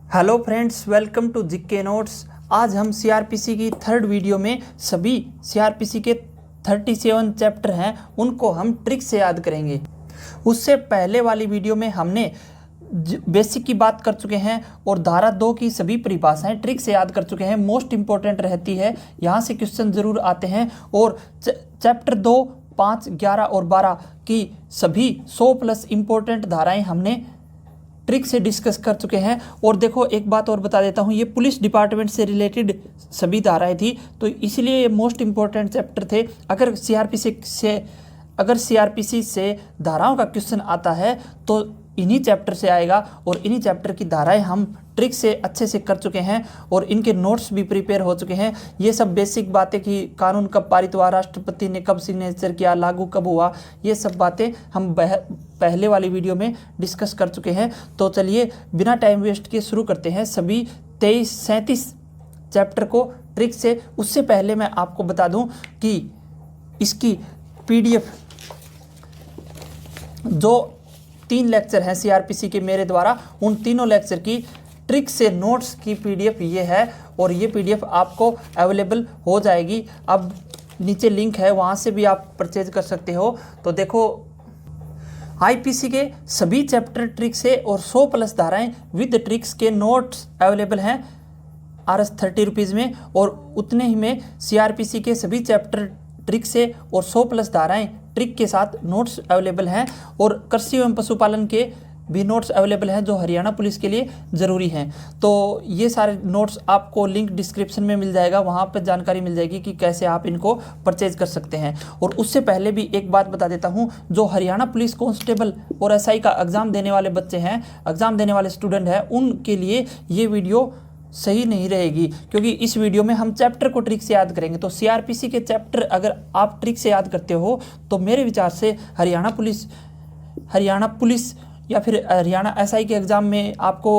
Hello friends, welcome to GK notes. आज हम CrPC की थर्ड वीडियो में सभी सीआरपीसी के 37 चैप्टर हैं उनको हम ट्रिक से याद करेंगे। उससे पहले वाली वीडियो में हमने बेसिक की बात कर चुके हैं और धारा 2 की सभी परिभाषाएं ट्रिक से याद कर चुके हैं। मोस्ट इंपॉर्टेंट रहती है, यहाँ से क्वेश्चन ज़रूर आते हैं। और चैप्टर 2, 5, 11 और 12 की सभी 100+ इंपॉर्टेंट धाराएं हमने ट्रिक से डिस्कस कर चुके हैं। और देखो, एक बात और बता देता हूँ, ये पुलिस डिपार्टमेंट से रिलेटेड सभी धाराएं थी, तो इसलिए ये मोस्ट इंपॉर्टेंट चैप्टर थे। अगर सीआरपीसी से धाराओं का क्वेश्चन आता है तो इन्हीं चैप्टर से आएगा। और इन्हीं चैप्टर की धाराएं हम ट्रिक से अच्छे से कर चुके हैं और इनके नोट्स भी प्रिपेयर हो चुके हैं। ये सब बेसिक बातें कि कानून कब पारित हुआ, राष्ट्रपति ने कब सिग्नेचर किया, लागू कब हुआ, ये सब बातें हम पहले वाली वीडियो में डिस्कस कर चुके हैं। तो चलिए बिना टाइम वेस्ट किए शुरू करते हैं सभी 37 चैप्टर को ट्रिक से। उससे पहले मैं आपको बता दूं कि इसकी पीडीएफ जो 3 लेक्चर हैं सीआरपीसी के मेरे द्वारा, उन तीनों लेक्चर की ट्रिक से नोट्स की पीडीएफ ये है और ये पीडीएफ आपको अवेलेबल हो जाएगी। अब नीचे लिंक है, वहाँ से भी आप परचेज कर सकते हो। तो देखो, आईपीसी के सभी चैप्टर ट्रिक से और 100+ धाराएं विद ट्रिक्स के नोट्स अवेलेबल हैं Rs 30 में। और उतने ही में सीआरपीसी के सभी चैप्टर ट्रिक से और 100+ धाराएं ट्रिक के साथ नोट्स अवेलेबल हैं। और कृषि एवं पशुपालन के भी नोट्स अवेलेबल हैं जो हरियाणा पुलिस के लिए ज़रूरी हैं। तो ये सारे नोट्स आपको लिंक डिस्क्रिप्शन में मिल जाएगा, वहाँ पर जानकारी मिल जाएगी कि कैसे आप इनको परचेज कर सकते हैं। और उससे पहले भी एक बात बता देता हूँ, जो हरियाणा पुलिस कांस्टेबल और एसआई का एग्ज़ाम देने वाले बच्चे हैं, एग्ज़ाम देने वाले स्टूडेंट हैं, उनके लिए ये वीडियो सही नहीं रहेगी, क्योंकि इस वीडियो में हम चैप्टर को ट्रिक से याद करेंगे। तो सीआरपीसी के चैप्टर अगर आप ट्रिक से याद करते हो तो मेरे विचार से हरियाणा पुलिस या फिर हरियाणा एसआई के एग्ज़ाम में आपको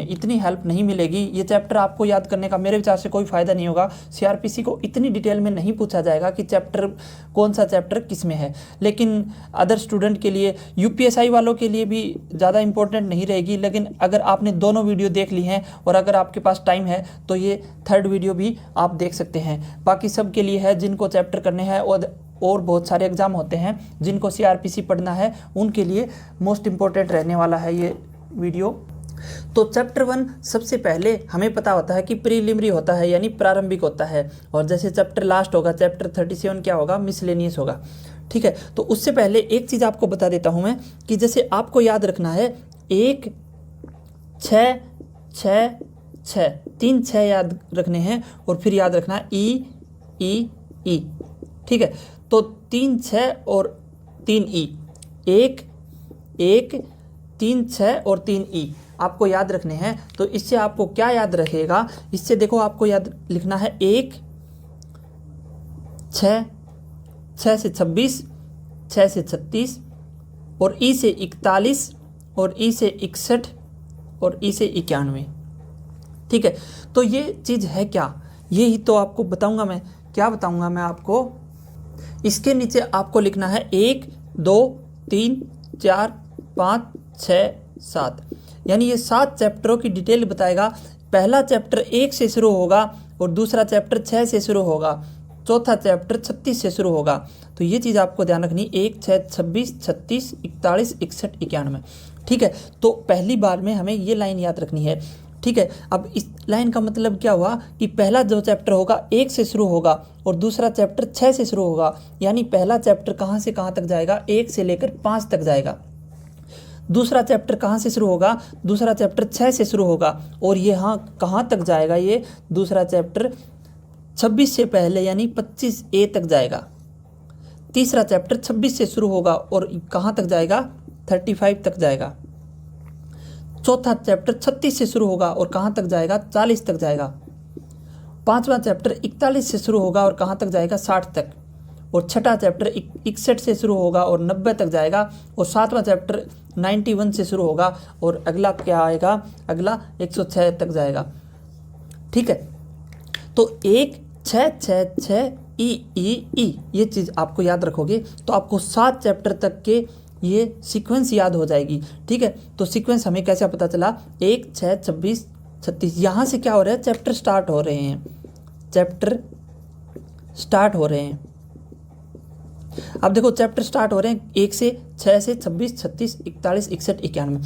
इतनी हेल्प नहीं मिलेगी। ये चैप्टर आपको याद करने का मेरे विचार से कोई फ़ायदा नहीं होगा। सीआरपीसी को इतनी डिटेल में नहीं पूछा जाएगा कि चैप्टर कौन सा चैप्टर किस में है, लेकिन अदर स्टूडेंट के लिए, यूपीएसआई वालों के लिए भी ज़्यादा इंपॉर्टेंट नहीं रहेगी। लेकिन अगर आपने दोनों वीडियो देख ली हैं और अगर आपके पास टाइम है तो ये थर्ड वीडियो भी आप देख सकते हैं। बाकी सब के लिए है जिनको चैप्टर करने हैं और बहुत सारे एग्ज़ाम होते हैं जिनको सीआरपीसी पढ़ना है, उनके लिए मोस्ट इम्पोर्टेंट रहने वाला है ये वीडियो। तो चैप्टर 1 सबसे पहले हमें पता होता है कि प्रीलिमिनरी होता है, यानी प्रारंभिक होता है। और जैसे चैप्टर लास्ट होगा, चैप्टर 37 क्या होगा, मिसलेनियस होगा। ठीक है, तो उससे पहले एक चीज़ आपको बता देता हूँ मैं कि जैसे आपको याद रखना है 1 6 6 6, 3 6 याद रखने हैं और फिर याद रखना है ई। ठीक है, तो 3 6 और 3 ई, 1 1 3 6 और 3 ई आपको याद रखने हैं। तो इससे आपको क्या याद रखेगा, इससे देखो आपको याद लिखना है 1 6 6 से 26, 6 से 36 और ई से 41 और ई से 61 और ई से 91। ठीक है, तो ये चीज़ है क्या, यही तो आपको बताऊंगा मैं। क्या बताऊंगा मैं आपको, इसके नीचे आपको लिखना है 1 2 3 4 5 6 7, यानी ये 7 चैप्टरों की डिटेल बताएगा। पहला चैप्टर 1 से शुरू होगा और दूसरा चैप्टर 6 से शुरू होगा, चौथा चैप्टर 36 से शुरू होगा। तो ये चीज़ आपको ध्यान रखनी, 1 6 26 36 41 61 91। ठीक है, तो पहली बार में हमें ये लाइन याद रखनी है। ठीक है, अब इस लाइन का मतलब क्या हुआ कि पहला जो चैप्टर होगा 1 से शुरू होगा और दूसरा चैप्टर 6 से शुरू होगा, यानी पहला चैप्टर कहाँ से कहाँ तक जाएगा, 1 से लेकर 5 तक जाएगा। दूसरा चैप्टर कहाँ से शुरू होगा, दूसरा चैप्टर 6 से शुरू होगा और ये हाँ कहाँ तक जाएगा, ये दूसरा चैप्टर 26 से पहले यानी 25A तक जाएगा। तीसरा चैप्टर 26 से शुरू होगा और कहाँ तक जाएगा, 35 तक जाएगा। चौथा चैप्टर 36 से शुरू होगा और कहाँ तक जाएगा, 40 तक जाएगा। पांचवा चैप्टर 41 से शुरू होगा और कहाँ तक जाएगा, 60 तक। और छठा चैप्टर 61 से शुरू होगा और 90 तक जाएगा। और सातवां चैप्टर 91 से शुरू होगा और अगला क्या आएगा, अगला 106 तक जाएगा। ठीक है, तो 1 6 6 6 ई ये चीज़ आपको याद रखोगे तो आपको 7 चैप्टर तक के ये सीक्वेंस याद हो जाएगी। ठीक है, तो सीक्वेंस हमें कैसे पता चला, 1, 6, 26, 36, यहाँ से क्या हो रहा है, चैप्टर स्टार्ट हो रहे हैं, चैप्टर स्टार्ट हो रहे हैं। अब देखो चैप्टर स्टार्ट हो रहे हैं 1 से 6 से 26, 36, 41, 61, 91,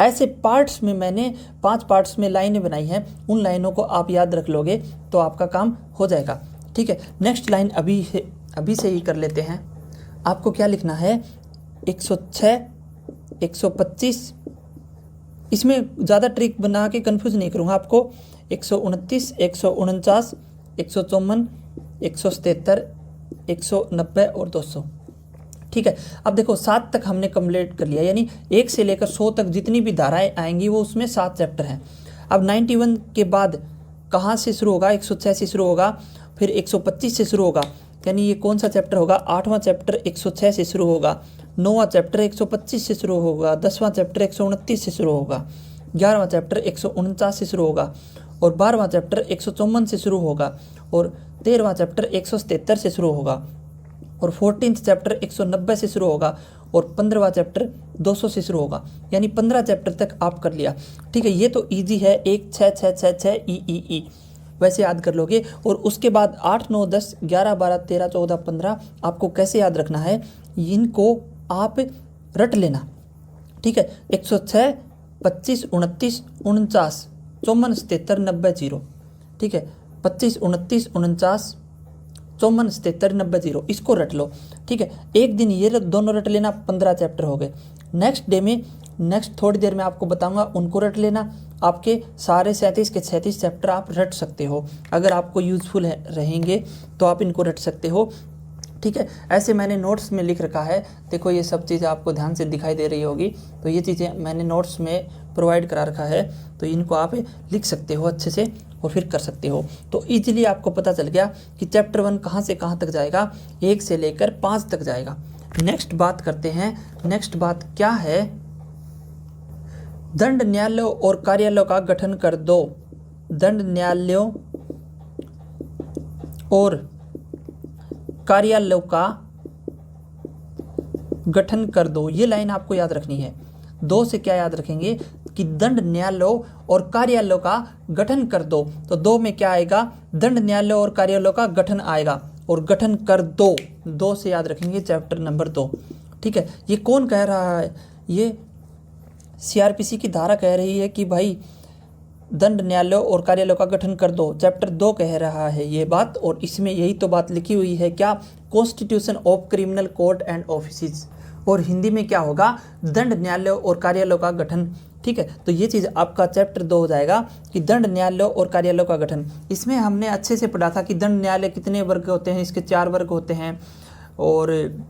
ऐसे पार्ट्स में मैंने 5 पार्ट्स में लाइनें बनाई हैं। उन लाइनों को आप याद रख लोगे तो आपका काम हो जाएगा। ठीक है, नेक्स्ट लाइन अभी से ही कर लेते हैं। आपको क्या लिखना है, 106, 125, इसमें ज़्यादा ट्रिक बना के कंफ्यूज नहीं करूँगा आपको। 129, 149, 154, 177, 190 और 200। ठीक है, अब देखो 7 तक हमने कंप्लीट कर लिया, यानी 1 से लेकर 100 तक जितनी भी धाराएं आएंगी वो उसमें 7 चैप्टर हैं। अब 91 के बाद कहाँ से शुरू होगा, 106 से शुरू होगा, फिर 125 से शुरू होगा, यानी ये कौन सा चैप्टर होगा, 8वां चैप्टर 106 से शुरू होगा, 9वां चैप्टर 125 से शुरू होगा, 10वां चैप्टर 129 से शुरू होगा, 11वां चैप्टर 149 से शुरू होगा, और 12वां चैप्टर 154 से शुरू होगा, और 13वां चैप्टर 177 से शुरू होगा, और 14th चैप्टर 190 से शुरू होगा, और 15वां चैप्टर 200 से शुरू होगा, यानी 15 चैप्टर तक आप कर लिया। ठीक है, ये तो इजी है, 1 6 6 6 6 ई वैसे याद कर लोगे। और उसके बाद 8 9 10 11 12 13 14 15 आपको कैसे याद रखना है, इनको आप रट लेना। ठीक है, 106, 25, 29, 49, 54, 77, 90, 0। ठीक है, 25, 29, 49, 54, 77, 90, 0, इसको रट लो। ठीक है, एक दिन ये दोनों रट लेना, 15 चैप्टर हो गए। नेक्स्ट डे में, नेक्स्ट थोड़ी देर में आपको बताऊंगा, उनको रट लेना। आपके सारे 37 के 37 चैप्टर आप रट सकते हो। अगर आपको यूज़फुल रहेंगे तो आप इनको रट सकते हो। ठीक है, ऐसे मैंने नोट्स में लिख रखा है, देखो ये सब चीज़ें आपको ध्यान से दिखाई दे रही होगी, तो ये चीज़ें मैंने नोट्स में प्रोवाइड करा रखा है, तो इनको आप लिख सकते हो अच्छे से और फिर कर सकते हो। तो इजीली आपको पता चल गया कि चैप्टर 1 कहाँ से कहाँ तक जाएगा, 1 से लेकर 5 तक जाएगा। नेक्स्ट बात करते हैं, नेक्स्ट बात क्या है, दंड न्यायालयों और कार्यालयों का गठन कर दो। दंड न्यायालयों और कार्यालयों का गठन कर दो, ये लाइन आपको याद रखनी है। 2 से क्या याद रखेंगे कि दंड न्यायालयों और कार्यालयों का गठन कर दो, तो 2 में क्या आएगा, दंड न्यायालयों और कार्यालयों का गठन आएगा, और गठन कर दो 2 से याद रखेंगे, चैप्टर नंबर 2। ठीक है, ये कौन कह रहा है, ये सीआरपीसी की धारा कह रही है कि भाई दंड न्यायालयों और कार्यालयों का गठन कर दो, चैप्टर 2 कह रहा है ये बात, और इसमें यही तो बात लिखी हुई है, क्या, constitution of criminal court and offices, और हिंदी में क्या होगा, दंड न्यायालयों और कार्यालयों का गठन। ठीक है, तो ये चीज़ आपका चैप्टर 2 हो जाएगा कि दंड न्यायालयों और कार्यालयों का गठन। इसमें हमने अच्छे से पढ़ा था कि दंड न्यायालय कितने वर्ग होते हैं, इसके 4 वर्ग होते हैं, और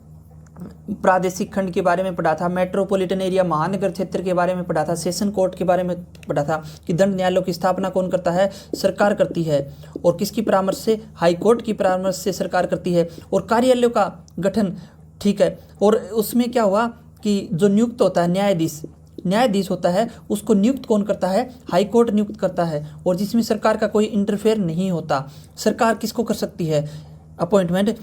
प्रादेशिक खंड के बारे में पढ़ा था, मेट्रोपॉलिटन एरिया महानगर क्षेत्र के बारे में पढ़ा था, सेशन कोर्ट के बारे में पढ़ा था कि दंड न्यायालयों की स्थापना कौन करता है, सरकार करती है, और किसकी परामर्श से, हाई कोर्ट की परामर्श से सरकार करती है, और कार्यालयों का गठन। ठीक है, और उसमें क्या हुआ कि जो नियुक्त होता है न्यायाधीश होता है, उसको नियुक्त कौन करता है, हाई कोर्ट नियुक्त करता है, और जिसमें सरकार का कोई इंटरफेयर नहीं होता। सरकार किसको कर सकती है अपॉइंटमेंट,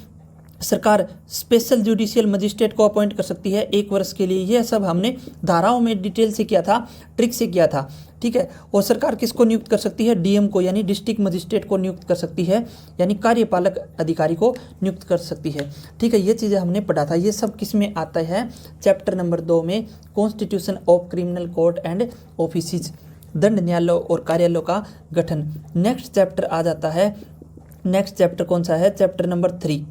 सरकार स्पेशल जुडिशियल मजिस्ट्रेट को अपॉइंट कर सकती है 1 वर्ष के लिए। यह सब हमने धाराओं में डिटेल से किया था, ट्रिक से किया था। ठीक है, और सरकार किसको नियुक्त कर सकती है, डीएम को, यानी डिस्ट्रिक्ट मजिस्ट्रेट को नियुक्त कर सकती है, यानी कार्यपालक अधिकारी को नियुक्त कर सकती है। ठीक है, ये चीज़ें हमने पढ़ा था, ये सब किस में आता है, चैप्टर नंबर 2 में, constitution of criminal court and offices, दंड न्यायालयों और कार्यालयों का गठन। नेक्स्ट चैप्टर आ जाता है, नेक्स्ट चैप्टर कौन सा है, चैप्टर नंबर 3।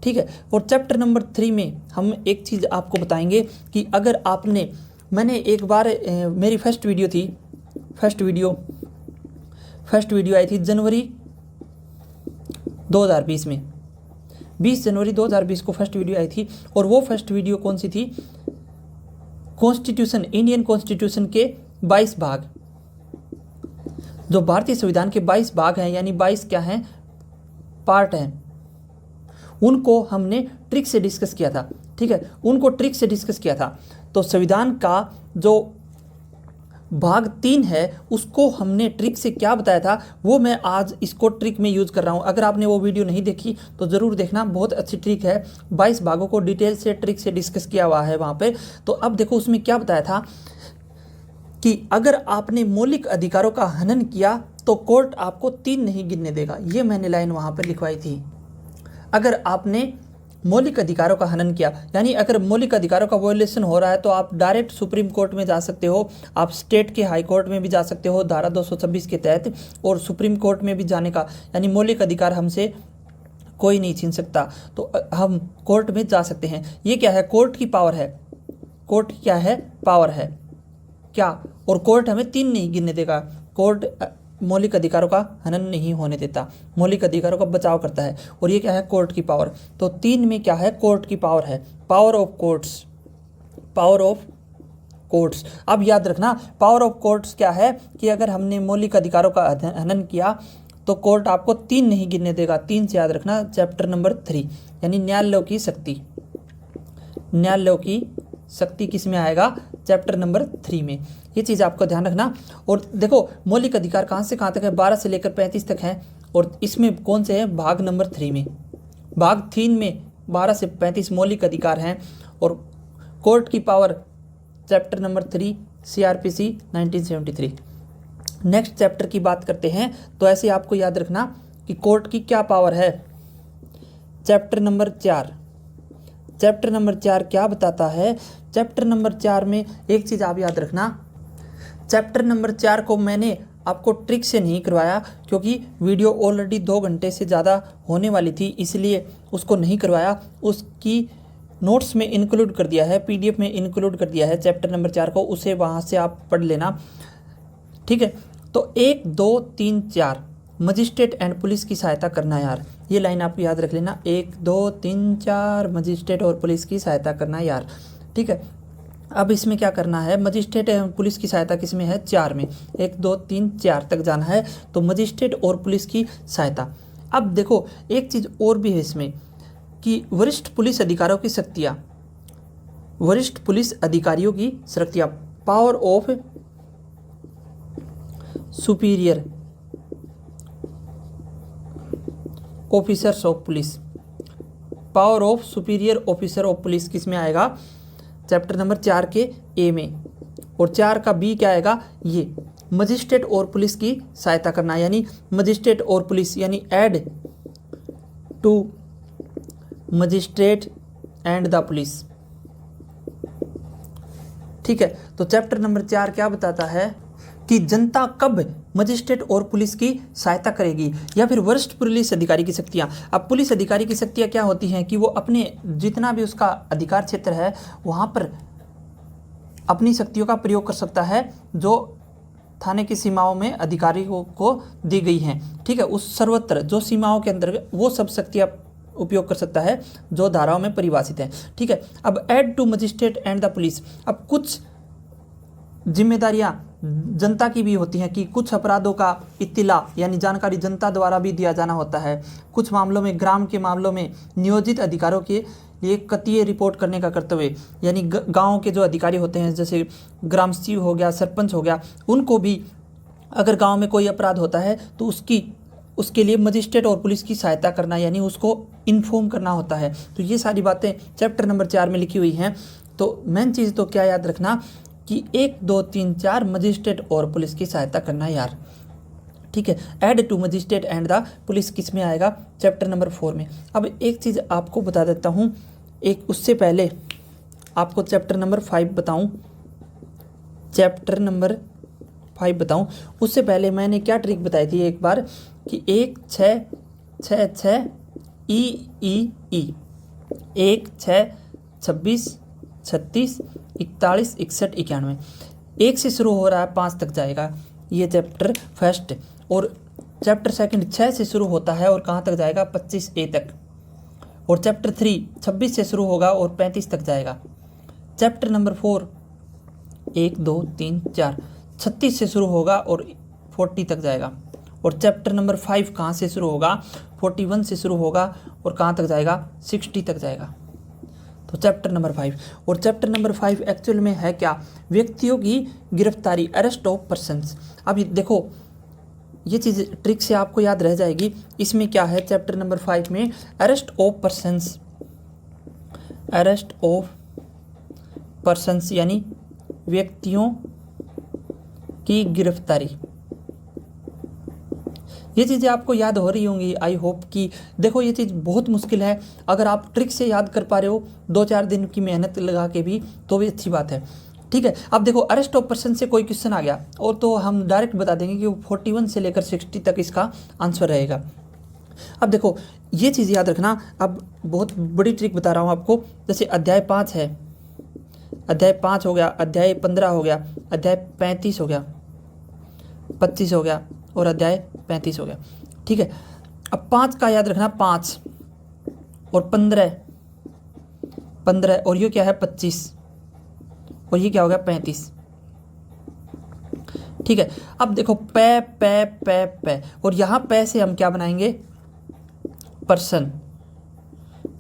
ठीक है, और चैप्टर नंबर 3 में हम एक चीज़ आपको बताएंगे कि अगर आपने, मैंने एक बार मेरी फर्स्ट वीडियो थी, फर्स्ट वीडियो आई थी जनवरी 2020 में, 20 जनवरी 2020 को फर्स्ट वीडियो आई थी, और वो फर्स्ट वीडियो कौन सी थी, कॉन्स्टिट्यूशन, इंडियन कॉन्स्टिट्यूशन के 22 भाग, जो भारतीय संविधान के 22 भाग हैं, यानी 22 क्या हैं, पार्ट हैं, उनको हमने ट्रिक से डिस्कस किया था। ठीक है, उनको ट्रिक से डिस्कस किया था। तो संविधान का जो भाग 3 है उसको हमने ट्रिक से क्या बताया था वो मैं आज इसको ट्रिक में यूज़ कर रहा हूँ। अगर आपने वो वीडियो नहीं देखी तो ज़रूर देखना, बहुत अच्छी ट्रिक है। 22 भागों को डिटेल से ट्रिक से डिस्कस किया हुआ है वहाँ पे। तो अब देखो उसमें क्या बताया था कि अगर आपने मौलिक अधिकारों का हनन किया तो कोर्ट आपको 3 नहीं गिनने देगा। ये मैंने लाइन वहाँ पर लिखवाई थी। अगर आपने मौलिक अधिकारों का हनन किया, यानी अगर मौलिक अधिकारों का वायोलेशन हो रहा है तो आप डायरेक्ट सुप्रीम कोर्ट में जा सकते हो, आप स्टेट के हाई कोर्ट में भी जा सकते हो धारा 226 के तहत, और सुप्रीम कोर्ट में भी जाने का, यानी मौलिक अधिकार हमसे कोई नहीं छीन सकता, तो हम कोर्ट में जा सकते हैं। ये क्या है? कोर्ट की पावर है। कोर्ट क्या है? पावर है क्या? और कोर्ट हमें 3 नहीं गिनने देगा। कोर्ट मौलिक अधिकारों का हनन नहीं होने देता, मौलिक अधिकारों का बचाव करता है। और ये क्या है? कोर्ट की पावर। तो 3 में क्या है? कोर्ट की पावर है, power of courts. Power of courts. अब याद रखना पावर ऑफ कोर्ट्स क्या है कि अगर हमने मौलिक अधिकारों का हनन किया तो कोर्ट आपको 3 नहीं गिनने देगा। 3 से याद रखना चैप्टर नंबर 3, यानी न्यायालयों की शक्ति। न्यायालयों की शक्ति किस में आएगा? चैप्टर नंबर 3 में। ये चीज़ आपको ध्यान रखना। और देखो मौलिक अधिकार कहाँ से कहाँ तक है? 12 से लेकर 35 तक है। और इसमें कौन से हैं? भाग नंबर 3 में। भाग 3 में 12 से 35 मौलिक अधिकार हैं। और कोर्ट की power chapter number 3 CRPC 1973। Next chapter की बात करते हैं तो ऐसे आपको याद रखना कि कोर्ट की क्या पावर है। Chapter number 4। चैप्टर नंबर 4 क्या बताता है? चैप्टर नंबर 4 में एक चीज़ आप याद रखना, चैप्टर नंबर 4 को मैंने आपको ट्रिक से नहीं करवाया क्योंकि वीडियो ऑलरेडी 2 घंटे से ज़्यादा होने वाली थी, इसलिए उसको नहीं करवाया। उसकी नोट्स में इंक्लूड कर दिया है, PDF में इंक्लूड कर दिया है चैप्टर नंबर 4 को, उसे वहाँ से आप पढ़ लेना, ठीक है। तो 1 2 3 4 मजिस्ट्रेट एंड पुलिस की सहायता करना यार, ये लाइन आप याद रख लेना। 1 2 3 4 मजिस्ट्रेट और पुलिस की सहायता करना यार, ठीक है। अब इसमें क्या करना है? मजिस्ट्रेट एवं पुलिस की सहायता किस में है? 4 में। 1 2 3 4 तक जाना है, तो मजिस्ट्रेट और पुलिस की सहायता। अब देखो एक चीज़ और भी है इसमें कि वरिष्ठ पुलिस अधिकारियों की शक्तियाँ, वरिष्ठ पुलिस अधिकारियों की शक्तियाँ, power of superior officers of police. Power of superior officer of police किस में आएगा? चैप्टर नंबर 4 के A में। और 4 का B क्या आएगा? ये मजिस्ट्रेट और पुलिस की सहायता करना, यानी मजिस्ट्रेट और पुलिस, यानी aid to magistrate and the police, ठीक है। तो चैप्टर नंबर 4 क्या बताता है कि जनता कब मजिस्ट्रेट और पुलिस की सहायता करेगी, या फिर वरिष्ठ पुलिस अधिकारी की शक्तियाँ। अब पुलिस अधिकारी की शक्तियाँ क्या होती हैं कि वो अपने जितना भी उसका अधिकार क्षेत्र है वहाँ पर अपनी शक्तियों का प्रयोग कर सकता है जो थाने की सीमाओं में अधिकारियों को दी गई हैं, ठीक है। उस सर्वत्र जो सीमाओं के अंदर वो सब शक्तियाँ उपयोग कर सकता है जो धाराओं में परिभाषित है, ठीक है। अब aid to magistrate and the police, अब कुछ जिम्मेदारियां जनता की भी होती हैं कि कुछ अपराधों का इत्तिला यानी जानकारी जनता द्वारा भी दिया जाना होता है। कुछ मामलों में, ग्राम के मामलों में नियोजित अधिकारों के लिए कतीय रिपोर्ट करने का कर्तव्य, यानी गांव के जो अधिकारी होते हैं जैसे ग्राम सचिव हो गया, सरपंच हो गया, उनको भी अगर गांव में कोई अपराध होता है तो उसके लिए मजिस्ट्रेट और पुलिस की सहायता करना, यानी उसको इन्फॉर्म करना होता है। तो ये सारी बातें चैप्टर नंबर 4 में लिखी हुई हैं। तो मेन चीज़ तो क्या याद रखना कि 1 2 3 4 मजिस्ट्रेट और पुलिस की सहायता करना यार, ठीक है। Aid to magistrate and the police किस में आएगा? चैप्टर नंबर 4 में। अब एक चीज़ आपको बता देता हूँ, एक उससे पहले आपको चैप्टर नंबर 5 बताऊँ, चैप्टर नंबर 5 बताऊँ उससे पहले मैंने क्या ट्रिक बताई थी एक बार कि 1 6 6 6 ई 1 6 26 36 41 61 91, 1 से शुरू हो रहा है 5 तक जाएगा ये चैप्टर फर्स्ट, और चैप्टर सेकंड 6 से शुरू होता है और कहाँ तक जाएगा? 25A तक। और चैप्टर 3 26 से शुरू होगा और 35 तक जाएगा। चैप्टर नंबर 4 1 2 3 4 36 से शुरू होगा और 40 तक जाएगा। और चैप्टर नंबर 5 कहाँ से शुरू होगा? 41 से शुरू होगा और कहाँ तक जाएगा? 60 तक जाएगा। तो चैप्टर नंबर 5। और चैप्टर नंबर 5 एक्चुअल में है क्या, व्यक्तियों की गिरफ्तारी, अरेस्ट ऑफ पर्सन्स। अब ये देखो ये चीज़ ट्रिक से आपको याद रह जाएगी। इसमें क्या है चैप्टर नंबर 5 में, arrest of persons, arrest of persons यानी व्यक्तियों की गिरफ्तारी। ये चीज़ें आपको याद हो रही होंगी, आई होप कि देखो ये चीज़ बहुत मुश्किल है, अगर आप ट्रिक से याद कर पा रहे हो 2-4 दिन की मेहनत लगा के भी तो भी अच्छी बात है। ठीक है, अब देखो अरेस्ट ऑफ पर्सन से कोई क्वेश्चन आ गया और तो हम डायरेक्ट बता देंगे कि वो 41 से लेकर 60 तक इसका आंसर रहेगा। अब देखो ये चीज़ याद रखना, अब बहुत बड़ी ट्रिक बता रहा हूँ आपको। जैसे अध्याय 5 है, अध्याय 5 हो गया, अध्याय 15 हो गया, अध्याय 35 हो गया, 25 हो गया और अध्याय 35 हो गया। ठीक है, अब 5 का याद रखना, 5 और 15 और ये क्या है 25 और ये क्या हो गया 35। ठीक है, अब देखो पे और यहाँ पे से हम क्या बनाएंगे, पर्सन,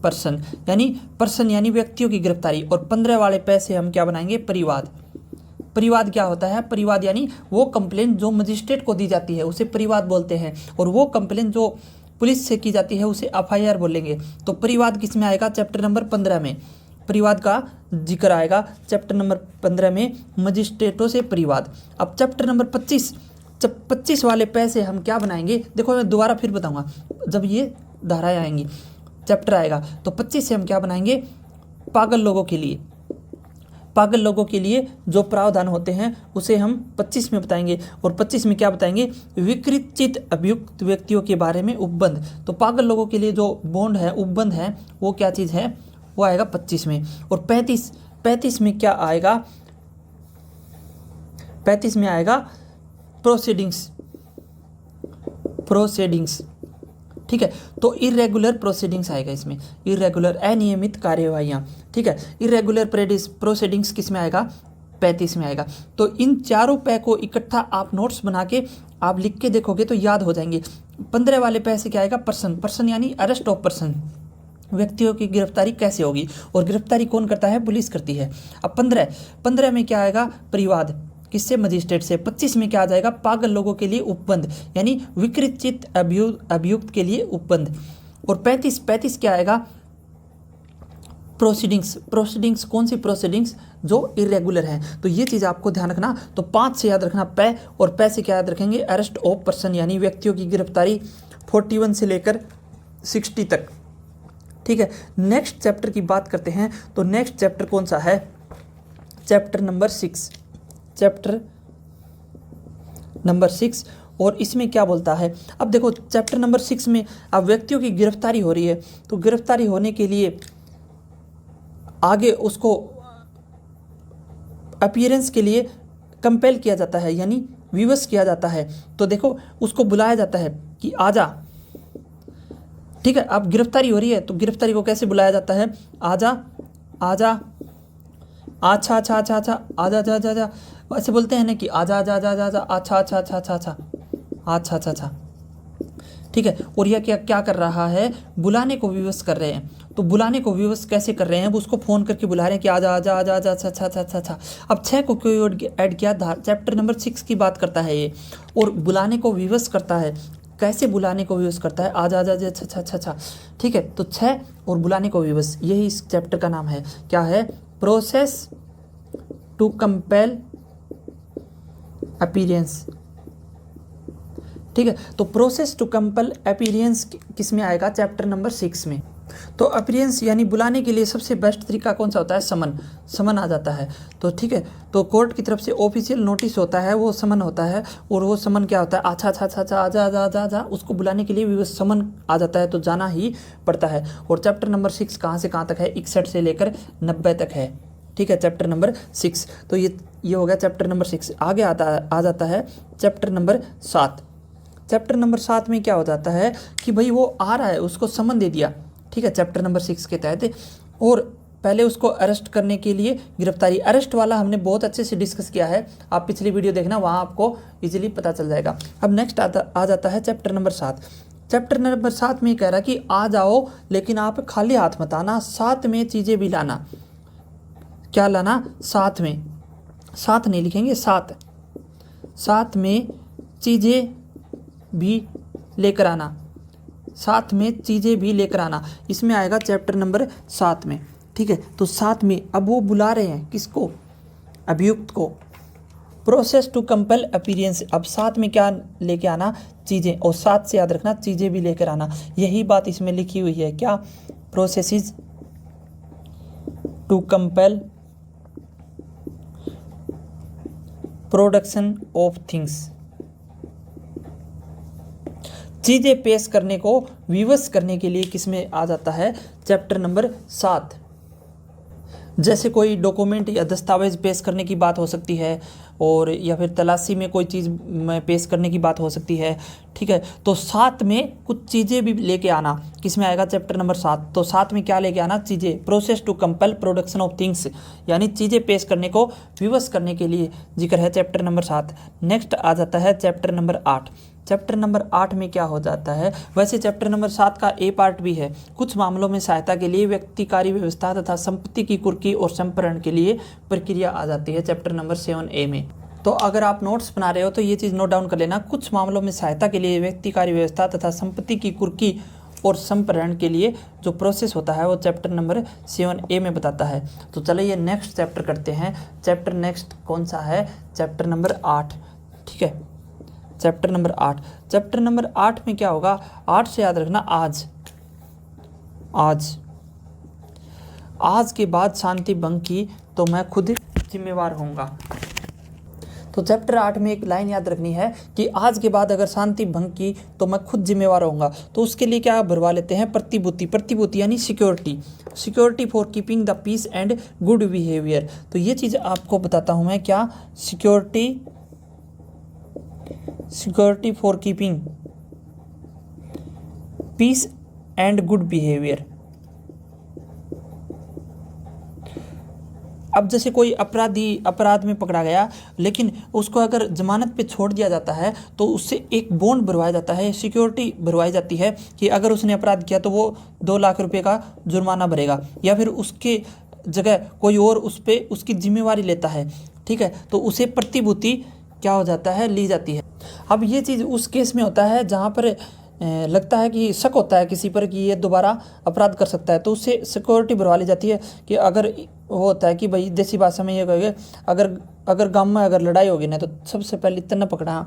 पर्सन यानी व्यक्तियों की गिरफ्तारी। और 15 वाले पे से हम क्या बनाएंगे, परिवाद। परिवाद क्या होता है, परिवाद यानी वो कंप्लेंट जो मजिस्ट्रेट को दी जाती है उसे परिवाद बोलते हैं, और वो कंप्लेंट जो पुलिस से की जाती है उसे FIR बोलेंगे। तो परिवाद किस में आएगा, चैप्टर नंबर 15 में परिवाद का जिक्र आएगा, चैप्टर नंबर 15 में मजिस्ट्रेटों से परिवाद। अब चैप्टर नंबर 25 वाले पैसे हम क्या बनाएंगे, देखो मैं दोबारा फिर बताऊंगा, जब ये धाराएं आएंगी चैप्टर आएगा तो 25 से हम क्या बनाएंगे, पागल लोगों के लिए, पागल लोगों के लिए जो प्रावधान होते हैं उसे हम 25 में बताएंगे। और 25 में क्या बताएंगे, विकृत चित्त अभियुक्त व्यक्तियों के बारे में उपबंध। तो पागल लोगों के लिए जो बॉन्ड है, उपबंध है, वो क्या चीज़ है, वो आएगा 25 में। और 35 में क्या आएगा, 35 में आएगा प्रोसीडिंग्स। ठीक है, तो इरेगुलर प्रोसीडिंग्स आएगा इसमें, इरेगुलर अनियमित कार्यवाहियाँ। ठीक है, इरेगुलर प्रोसीडिंग्स किस में आएगा, 35 में आएगा। तो इन चारों पै को इकट्ठा आप नोट्स बना के आप लिख के देखोगे तो याद हो जाएंगे। 15 वाले पै से क्या आएगा, पर्सन यानी अरेस्ट ऑफ पर्सन, व्यक्तियों की गिरफ्तारी कैसे होगी, और गिरफ्तारी कौन करता है, पुलिस करती है। अब 15 में क्या आएगा, परिवाद, किससे, मजिस्ट्रेट से। 25 में क्या आ जाएगा, पागल लोगों के लिए उपबंध यानी विकृत चित्त अभियुक्त के लिए उपबंध। और 35 क्या आएगा, प्रोसीडिंग्स कौन सी प्रोसीडिंग्स, जो इरेगुलर हैं। तो ये चीज़ आपको ध्यान रखना। तो 5 से याद रखना पै, और पै से क्या याद रखेंगे, अरेस्ट ऑफ पर्सन यानी व्यक्तियों की गिरफ्तारी 41 से लेकर 60 तक। ठीक है, नेक्स्ट चैप्टर की बात करते हैं। तो नेक्स्ट चैप्टर कौन सा है, चैप्टर नंबर 6, चैप्टर नंबर 6। और इसमें क्या बोलता है, अब देखो चैप्टर नंबर 6 में अब व्यक्तियों की गिरफ्तारी हो रही है, तो गिरफ्तारी होने के लिए आगे उसको अपीयरेंस के लिए कंपेल किया जाता है यानी विवश किया जाता है। तो देखो उसको बुलाया जाता है कि आजा। ठीक है, अब गिरफ्तारी हो रही है तो गिरफ्तारी को कैसे बुलाया जाता है, आजा, अच्छा, आजा, ऐसे बोलते हैं ना कि आजा, अच्छा। ठीक है, और यह क्या कर रहा है, बुलाने को विवश कर रहे हैं। तो बुलाने को विवश कैसे कर रहे हैं, वो उसको फ़ोन करके बुला रहे हैं कि आजा, अच्छा। अब 6 को क्यों ऐड किया, चैप्टर नंबर 6 की बात करता है ये, और बुलाने को विवश करता है। कैसे बुलाने को विवश करता है, आजा, अच्छा। ठीक है, तो 6 और बुलाने को विवश, यही इस चैप्टर का नाम है। क्या है, प्रोसेस टू कंपेल अपीयरेंस। ठीक है, तो प्रोसेस टू कंपेल अपीयरेंस किस में आएगा, चैप्टर नंबर 6 में। तो अपीयरेंस यानी बुलाने के लिए सबसे बेस्ट तरीका कौन सा होता है, समन आ जाता है। तो ठीक है, तो कोर्ट की तरफ से ऑफिशियल नोटिस होता है, वो समन होता है। और वो समन क्या होता है, अच्छा, आजा, उसको बुलाने के लिए भी समन आ जाता है, तो जाना ही पड़ता है। और चैप्टर नंबर 6 कहाँ से कहाँ तक है, 61 से लेकर 90 तक है। ठीक है, चैप्टर नंबर 6। तो ये हो गया चैप्टर नंबर 6। आगे आ जाता है चैप्टर नंबर 7। चैप्टर नंबर 7 में क्या हो जाता है कि भाई वो आ रहा है, उसको समन दे दिया। ठीक है, चैप्टर नंबर 6 के तहत, और पहले उसको अरेस्ट करने के लिए गिरफ्तारी, अरेस्ट वाला हमने बहुत अच्छे से डिस्कस किया है, आप पिछली वीडियो देखना, वहाँ आपको इजीली पता चल जाएगा। अब नेक्स्ट आ जाता है चैप्टर नंबर 7। चैप्टर नंबर 7 में कह रहा कि आ जाओ लेकिन आप खाली हाथ मत आना, साथ में चीज़ें भी लाना। क्या लाना? साथ में, साथ नहीं लिखेंगे, साथ में चीज़ें भी लेकर आना, साथ में चीज़ें भी लेकर आना, इसमें आएगा चैप्टर नंबर 7 में। ठीक है, तो साथ में अब वो बुला रहे हैं किसको? अभियुक्त को। प्रोसेस टू कंपेल अपीयरेंस, अब साथ में क्या लेके आना? चीज़ें, और साथ से याद रखना चीज़ें भी लेकर आना। यही बात इसमें लिखी हुई है, क्या? Processes to compel production of things, चीज़ें पेश करने को विवश करने के लिए किसमें आ जाता है? Chapter number 7। जैसे कोई डॉक्यूमेंट या दस्तावेज पेश करने की बात हो सकती है, और या फिर तलाशी में कोई चीज़ में पेश करने की बात हो सकती है। ठीक है, तो साथ में कुछ चीज़ें भी लेके आना, किसमें आएगा? Chapter number 7। तो साथ में क्या लेके आना? चीज़ें। Process to compel production of things, यानी चीज़ें पेश करने को विवश करने के लिए जिक्र है चैप्टर नंबर 7। नेक्स्ट आ जाता है चैप्टर नंबर 8। चैप्टर नंबर 8 में क्या हो जाता है? वैसे चैप्टर नंबर 7 का ए पार्ट भी है। कुछ मामलों में सहायता के लिए व्यक्तिकारी व्यवस्था तथा संपत्ति की कुर्की और संपरण के लिए प्रक्रिया आ जाती है चैप्टर नंबर 7A में। तो अगर आप नोट्स बना रहे हो तो ये चीज़ नोट डाउन कर लेना। कुछ मामलों में सहायता के लिए व्यक्तिकारी व्यवस्था तथा संपत्ति की कुर्की और संपरण के लिए जो प्रोसेस होता है वो चैप्टर नंबर 7A में बताता है। तो चलिए नेक्स्ट चैप्टर करते हैं। चैप्टर नेक्स्ट कौन सा है? Chapter number 8। ठीक है, चैप्टर नंबर 8। चैप्टर नंबर 8 में क्या होगा? 8 से याद रखना आज। आज के बाद शांति भंग की तो मैं खुद जिम्मेवार होऊंगा। तो चैप्टर 8 में एक लाइन याद रखनी है कि आज के बाद अगर शांति भंग की तो मैं खुद जिम्मेवार होऊंगा। तो उसके लिए क्या भरवा लेते हैं? प्रतिभूति। प्रतिभूति यानी security, security for keeping the peace and good behaviour. तो ये चीज़ आपको बताता हूँ मैं, क्या? Security for keeping peace and good behaviour. अब जैसे कोई अपराधी अपराध में पकड़ा गया, लेकिन उसको अगर जमानत पे छोड़ दिया जाता है तो उससे एक बॉन्ड भरवाया जाता है, सिक्योरिटी भरवाई जाती है कि अगर उसने अपराध किया तो वो 2 लाख रुपए का जुर्माना भरेगा, या फिर उसके जगह कोई और उस पर उसकी जिम्मेवारी लेता है। ठीक है, तो उसे प्रतिभूति क्या हो जाता है? ली जाती है। अब ये चीज़ उस केस में होता है जहाँ पर लगता है कि शक होता है किसी पर कि ये दोबारा अपराध कर सकता है, तो उससे सिक्योरिटी भरवा ली जाती है कि अगर वो होता है कि भाई देसी भाषा में ये कहेंगे, अगर गांव में अगर लड़ाई होगी ना तो सबसे पहले इतना पकड़ा,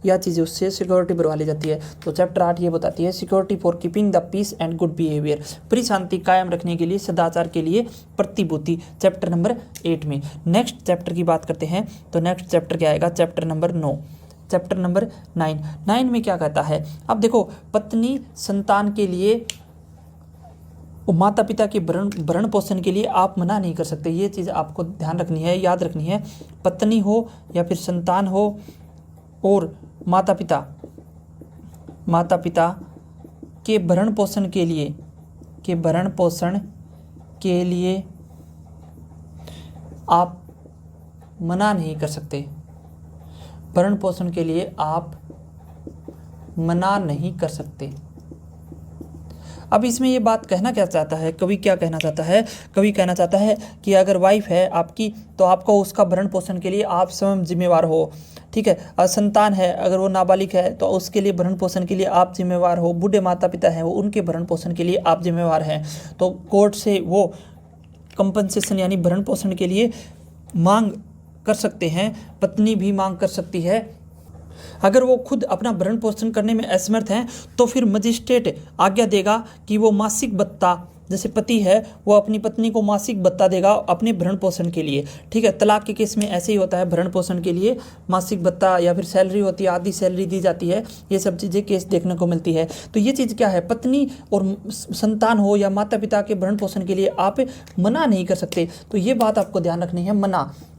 यह चीज़ें उससे सिक्योरिटी भरवा ली जाती है। तो चैप्टर 8 ये बताती है security for keeping the peace and good behaviour, प्री शांति कायम रखने के लिए, सदाचार के लिए प्रतिभूति, चैप्टर नंबर 8 में। नेक्स्ट चैप्टर की बात करते हैं तो नेक्स्ट चैप्टर क्या आएगा? Chapter number 9। चैप्टर नंबर 9 में क्या कहता है? अब देखो, पत्नी संतान के लिए, माता पिता के भरण पोषण के लिए आप मना नहीं कर सकते। ये चीज़ आपको ध्यान रखनी है, याद रखनी है। पत्नी हो या फिर संतान हो और माता पिता के भरण पोषण के लिए आप मना नहीं कर सकते। भरण पोषण के लिए आप मना नहीं कर सकते। अब इसमें ये बात कहना क्या चाहता है? कवि क्या कहना चाहता है? कवि कहना चाहता है कि अगर वाइफ है आपकी तो आपको उसका भरण पोषण के लिए आप स्वयं जिम्मेवार हो। ठीक है, और संतान है अगर वो नाबालिग है तो उसके लिए भरण पोषण के लिए आप जिम्मेवार हो। बूढ़े माता पिता हैं वो उनके भरण पोषण के लिए आप जिम्मेवार हैं। तो कोर्ट से वो कंपनसेशन यानी भरण पोषण के लिए मांग कर सकते हैं। पत्नी भी मांग कर सकती है। अगर वो खुद अपना भरण पोषण करने में असमर्थ हैं तो फिर मजिस्ट्रेट आज्ञा देगा कि वो मासिक भत्ता, जैसे पति है वो अपनी पत्नी को मासिक भत्ता देगा अपने भरण पोषण के लिए। ठीक है, तलाक के केस में ऐसे ही होता है, भरण पोषण के लिए मासिक भत्ता या फिर सैलरी होती है, आधी सैलरी दी जाती है। ये सब चीज़ें केस देखने को मिलती है। तो ये चीज़ क्या है? पत्नी और संतान हो या माता पिता के भरण पोषण के लिए आप मना नहीं कर सकते। तो ये बात आपको ध्यान रखनी है,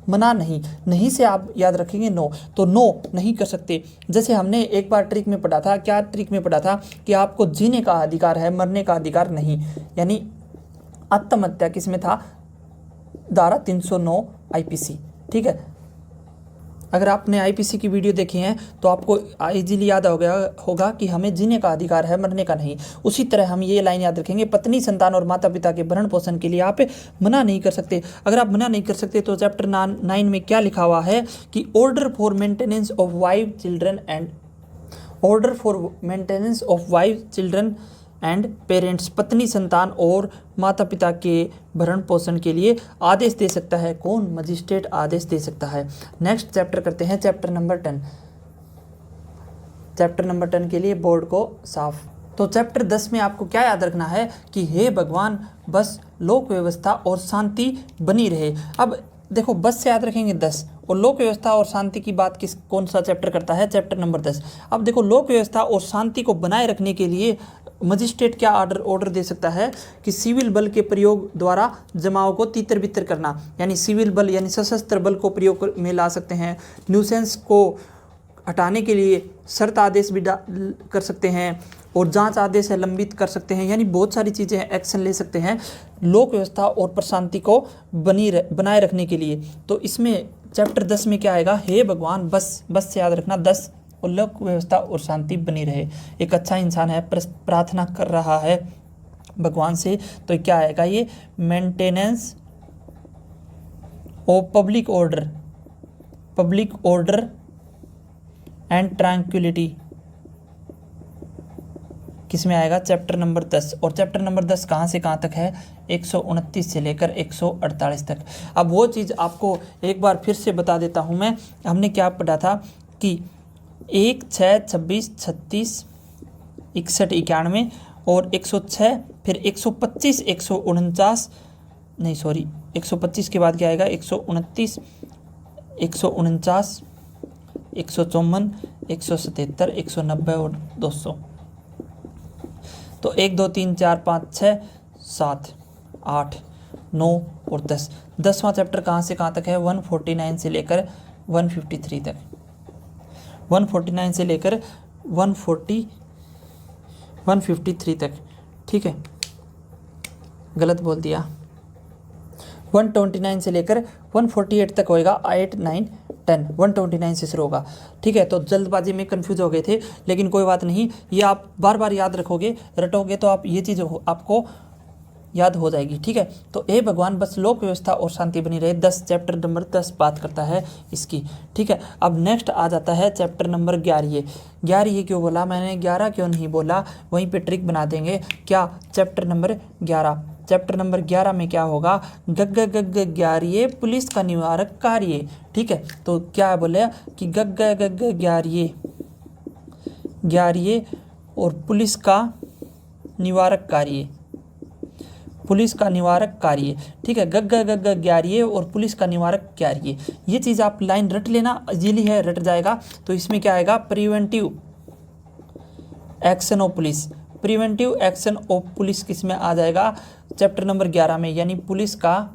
मना नहीं से आप याद रखेंगे नो, तो नो नहीं कर सकते। जैसे हमने एक बार ट्रिक में पढ़ा था, क्या ट्रिक में पढ़ा था कि आपको जीने का अधिकार है, मरने का अधिकार नहीं। यानी आत्महत्या किस में था? धारा 309 IPC। ठीक है, अगर आपने आईपीसी की वीडियो देखी है तो आपको इजीली याद हो गया होगा कि हमें जीने का अधिकार है, मरने का नहीं। उसी तरह हम ये लाइन याद रखेंगे, पत्नी, संतान और माता पिता के भरण पोषण के लिए आप मना नहीं कर सकते। अगर आप मना नहीं कर सकते तो चैप्टर 9 में क्या लिखा हुआ है कि order for maintenance of wife children and parents, पत्नी, संतान और माता पिता के भरण पोषण के लिए आदेश दे सकता है। कौन? मजिस्ट्रेट आदेश दे सकता है। नेक्स्ट चैप्टर करते हैं, चैप्टर नंबर 10। चैप्टर नंबर 10 के लिए बोर्ड को साफ। तो चैप्टर 10 में आपको क्या याद रखना है कि हे भगवान बस लोक व्यवस्था और शांति बनी रहे। अब देखो, बस से याद रखेंगे 10, और लोक व्यवस्था और शांति की बात कौन सा चैप्टर करता है? Chapter number 10। अब देखो, लोक व्यवस्था और शांति को बनाए रखने के लिए मजिस्ट्रेट क्या ऑर्डर दे सकता है कि सिविल बल के प्रयोग द्वारा जमाव को तितर बितर करना, यानी सिविल बल यानी सशस्त्र बल को प्रयोग में ला सकते हैं। न्यूसेंस को हटाने के लिए शर्त आदेश भी कर सकते हैं, और जांच आदेश है लंबित कर सकते हैं, यानी बहुत सारी चीज़ें एक्शन ले सकते हैं लोक व्यवस्था और प्रशांति को बनाए रखने के लिए। तो इसमें चैप्टर 10 में क्या आएगा? हे भगवान बस से याद रखना 10, और लोक व्यवस्था और शांति बनी रहे। एक अच्छा इंसान है, प्रार्थना कर रहा है भगवान से, तो क्या आएगा? ये maintenance of public order and tranquillity किस में आएगा? Chapter number 10। और चैप्टर नंबर 10 कहाँ से कहाँ तक है? 129 से लेकर 148 तक। अब वो चीज़ आपको एक बार फिर से बता देता हूँ मैं। हमने क्या पढ़ा था कि 1, 6, 26, 36, 61, 91 और 106, फिर 125, 149, नहीं सॉरी 125 के बाद क्या आएगा? 129, 149, 154, 177, 190 और 200। तो 1, 2, 3, 4, 5, 6, 7, 8, 9 और 10। 10वां चैप्टर कहाँ से कहाँ तक है? 149 से लेकर 153 तक। 149 से लेकर 153 तक, ठीक है, गलत बोल दिया। 129 से लेकर 148 तक होएगा। 8, 9, 10, 129 से शुरू होगा, ठीक है। तो जल्दबाजी में कंफ्यूज हो गए थे, लेकिन कोई बात नहीं, ये आप बार बार याद रखोगे, रटोगे तो आप ये चीज़ आपको याद हो जाएगी, ठीक है। तो हे भगवान बस लोक व्यवस्था और शांति बनी रहे। 10 चैप्टर नंबर 10 बात करता है इसकी, ठीक है। अब नेक्स्ट आ जाता है चैप्टर नंबर 11। 11 क्यों बोला मैंने, 11 क्यों नहीं बोला, वहीं पे ट्रिक बना देंगे। क्या? Chapter number 11। चैप्टर नंबर 11 में क्या होगा? गग गग 11 पुलिस का निवारक कार्य, ठीक है। तो क्या बोले कि गग गग 11 और पुलिस का निवारक कार्य, पुलिस का निवारक कार्य, ठीक है। गग गग 11 और पुलिस का निवारक कार्य, ये चीज़ आप लाइन रट लेना, इजीली है, रट जाएगा। तो इसमें क्या आएगा? Preventive action of police. Preventive action of police किस में आ जाएगा? चैप्टर नंबर 11 में, यानी पुलिस का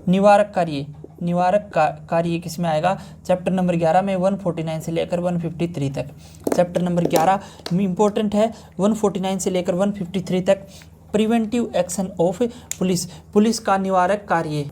निवारक कार्य। निवारक कार्य किस में आएगा? चैप्टर नंबर 11 में 149 से लेकर 153 तक। चैप्टर नंबर 11 इंपॉर्टेंट है, 149 से लेकर 153 तक। Preventive action of police, police का निवारक कार्य।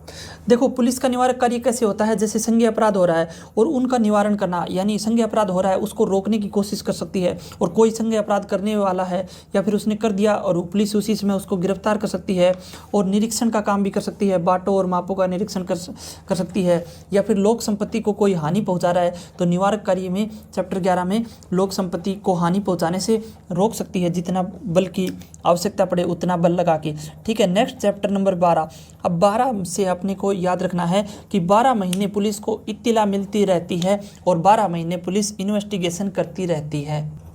देखो, पुलिस का निवारक कार्य कैसे होता है? जैसे संज्ञेय अपराध हो रहा है और उनका निवारण करना, यानी संज्ञेय अपराध हो रहा है उसको रोकने की कोशिश कर सकती है, और कोई संज्ञेय अपराध करने वाला है या फिर उसने कर दिया और पुलिस उसी समय उसको गिरफ्तार कर सकती है, और निरीक्षण का काम भी कर सकती है, बाटों और मापों का निरीक्षण कर सकती है, या फिर लोक संपत्ति को कोई हानि पहुँचा रहा है तो निवारक कार्य में चैप्टर 11 में लोक संपत्ति को हानि पहुँचाने से रोक सकती है, जितना बल की आवश्यकता पड़े उतना बल लगा के, ठीक है। Next chapter number 12। अब 12 से अपने को याद रखना है कि 12 महीने पुलिस को इत्तिला मिलती रहती है और 12 महीने पुलिस इन्वेस्टिगेशन करती रहती है।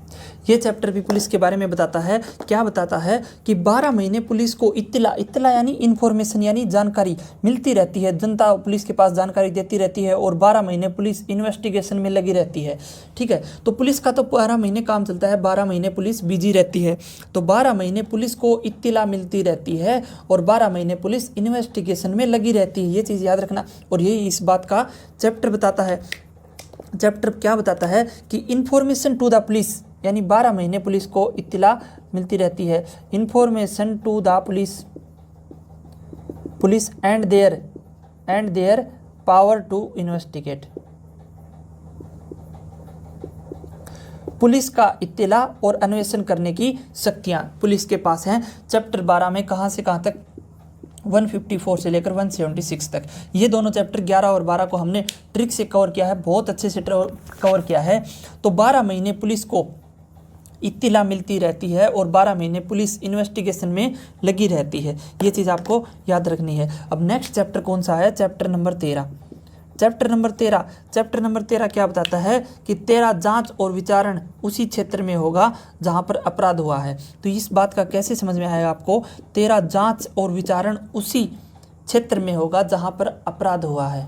ये चैप्टर भी पुलिस के बारे में बताता है। क्या बताता है कि 12 महीने पुलिस को इत्तला यानी इन्फॉर्मेशन यानी जानकारी मिलती रहती है, जनता पुलिस के पास जानकारी देती रहती है, और 12 महीने पुलिस इन्वेस्टिगेशन में लगी रहती है, ठीक है। तो पुलिस का तो 12 महीने काम चलता है, 12 महीने पुलिस बिजी रहती है। तो 12 महीने पुलिस को इत्तला मिलती रहती है और 12 महीने पुलिस इन्वेस्टिगेशन में लगी रहती है, ये चीज़ याद रखना। और यही इस बात का चैप्टर बताता है। चैप्टर क्या बताता है कि इन्फॉर्मेशन टू द पुलिस, यानी 12 महीने पुलिस को इत्तिला मिलती रहती है। Information to the police and their power to investigate, police का इत्तिला और अन्वेषण करने की शक्तियाँ पुलिस के पास हैं। चैप्टर 12 में कहाँ से कहाँ तक, 154 से लेकर 176 तक। ये दोनों चैप्टर 11 और 12 को हमने ट्रिक से कवर किया है, बहुत अच्छे से कवर किया है। तो 12 महीने पुलिस को इत्तिला मिलती रहती है और 12 महीने पुलिस इन्वेस्टिगेशन में लगी रहती है। ये चीज़ आपको याद रखनी है। अब नेक्स्ट चैप्टर कौन सा है, चैप्टर नंबर 13। चैप्टर नंबर 13 क्या बताता है कि 13 जांच और विचारण उसी क्षेत्र में होगा जहां पर अपराध हुआ है। तो इस बात का कैसे समझ में आएगा आपको, 13 जांच और विचारण उसी क्षेत्र में होगा जहां पर अपराध हुआ है।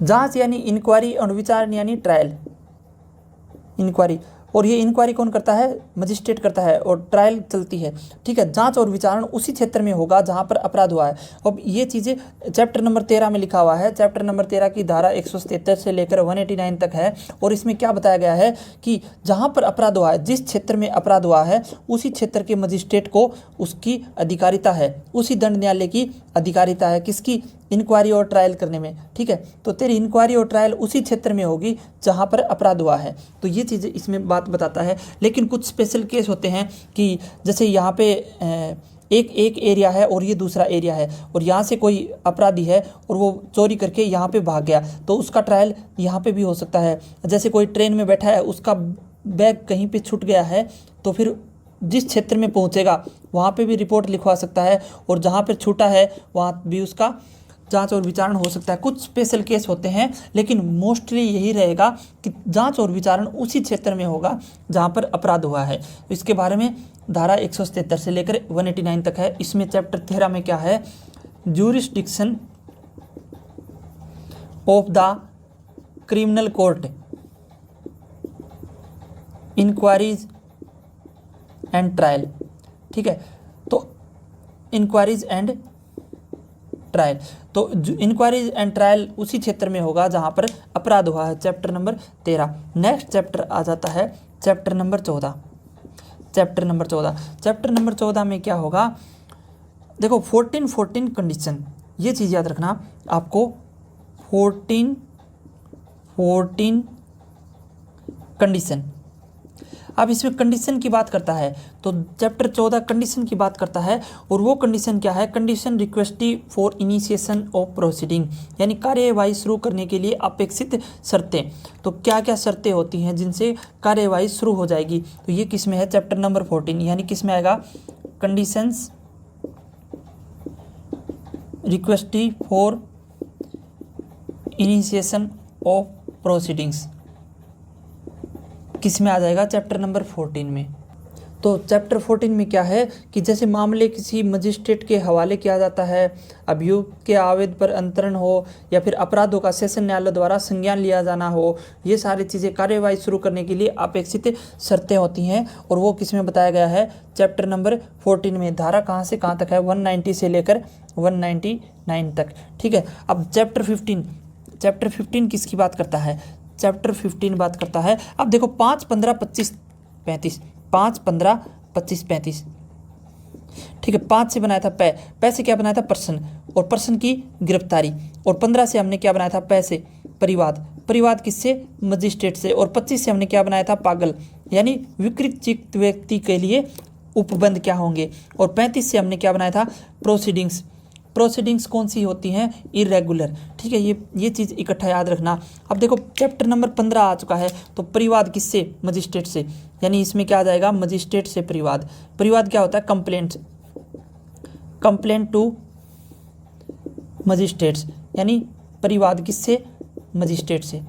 जांच यानी इंक्वायरी और विचारण यानी ट्रायल, इंक्वायरी, और ये इंक्वायरी कौन करता है, मजिस्ट्रेट करता है, और ट्रायल चलती है। ठीक है, जांच और विचारण उसी क्षेत्र में होगा जहां पर अपराध हुआ है। अब ये चीज़ें चैप्टर नंबर 13 में लिखा हुआ है। चैप्टर नंबर 13 की धारा 177 से लेकर 189 तक है। और इसमें क्या बताया गया है कि जहां पर अपराध हुआ है, जिस क्षेत्र में अपराध हुआ है, उसी क्षेत्र के मजिस्ट्रेट को उसकी अधिकारिता है, उसी दंड न्यायालय की अधिकारिता है, किसकी, इंक्वायरी और ट्रायल करने में। ठीक है, तो तेरी इंक्वायरी और ट्रायल उसी क्षेत्र में होगी जहां पर अपराध हुआ है। तो ये चीज़ें इसमें बात बताता है। लेकिन कुछ स्पेशल केस होते हैं कि जैसे यहाँ पे एक एरिया है और ये दूसरा एरिया है, और यहाँ से कोई अपराधी है और वो चोरी करके यहाँ पे भाग गया, तो उसका ट्रायल यहाँ पे भी हो सकता है। जैसे कोई ट्रेन में बैठा है, उसका बैग कहीं पे छूट गया है, तो फिर जिस क्षेत्र में पहुँचेगा वहाँ पे भी रिपोर्ट लिखवा सकता है, और जहाँ पर छूटा है वहाँ भी उसका जांच और विचारण हो सकता है। कुछ स्पेशल केस होते हैं, लेकिन मोस्टली यही रहेगा कि जांच और विचारण उसी क्षेत्र में होगा जहां पर अपराध हुआ है। इसके बारे में धारा 177 से लेकर 189 तक है। इसमें चैप्टर 13 में क्या है, jurisdiction of the criminal court, inquiries and trial. ठीक है, तो इंक्वायरीज एंड ट्रायल, तो इंक्वायरीज एंड ट्रायल उसी क्षेत्र में होगा जहां पर अपराध हुआ है। Chapter number 13। नेक्स्ट चैप्टर आ जाता है चैप्टर नंबर 14। चैप्टर नंबर 14 में क्या होगा, देखो 14 कंडीशन, ये चीज़ याद रखना आपको, 14 कंडीशन। अब इसमें कंडीशन की बात करता है, तो चैप्टर 14 कंडीशन की बात करता है। और वो कंडीशन क्या है, condition requisite for initiation of proceeding, यानी कार्यवाही शुरू करने के लिए अपेक्षित शर्तें। तो क्या क्या शर्तें होती हैं जिनसे कार्यवाही शुरू हो जाएगी, तो ये किस में है, चैप्टर नंबर 14, यानी किस में आएगा, conditions requisite for initiation of proceedings, किस में आ जाएगा, चैप्टर नंबर 14 में। तो चैप्टर 14 में क्या है कि जैसे मामले किसी मजिस्ट्रेट के हवाले किया जाता है, अभियुक्त के आवेदन पर अंतरण हो, या फिर अपराधों का सेशन न्यायालय द्वारा संज्ञान लिया जाना हो, ये सारी चीज़ें कार्यवाही शुरू करने के लिए अपेक्षित शर्तें होती हैं। और वो किस में बताया गया है, चैप्टर नंबर 14 में। धारा कहाँ से कहाँ तक है, 190 से लेकर 199 तक। ठीक है, अब चैप्टर 15 किसकी बात करता है, चैप्टर 15 बात करता है। अब देखो 5, 15, 25, 35, 5, 15, 25, 35। ठीक है, 5 से बनाया था पै से क्या बनाया था, पर्सन, और पर्सन की गिरफ्तारी। और 15 से हमने क्या बनाया था, पैसे, परिवाद किससे, मजिस्ट्रेट से। और 25 से हमने क्या बनाया था, पागल, यानी विकृत चित्त व्यक्ति के लिए उपबंध क्या होंगे। और 35 से हमने क्या बनाया था, प्रोसीडिंग्स कौन सी होती हैं, इरेगुलर। ठीक है, ये चीज़ इकट्ठा याद रखना। अब देखो चैप्टर नंबर 15 आ चुका है, तो परिवाद किससे, मजिस्ट्रेट से, यानी इसमें क्या आ जाएगा, मजिस्ट्रेट से परिवाद क्या होता है, कंप्लेंट टू मजिस्ट्रेट्स, यानी परिवाद किससे, मजिस्ट्रेट से।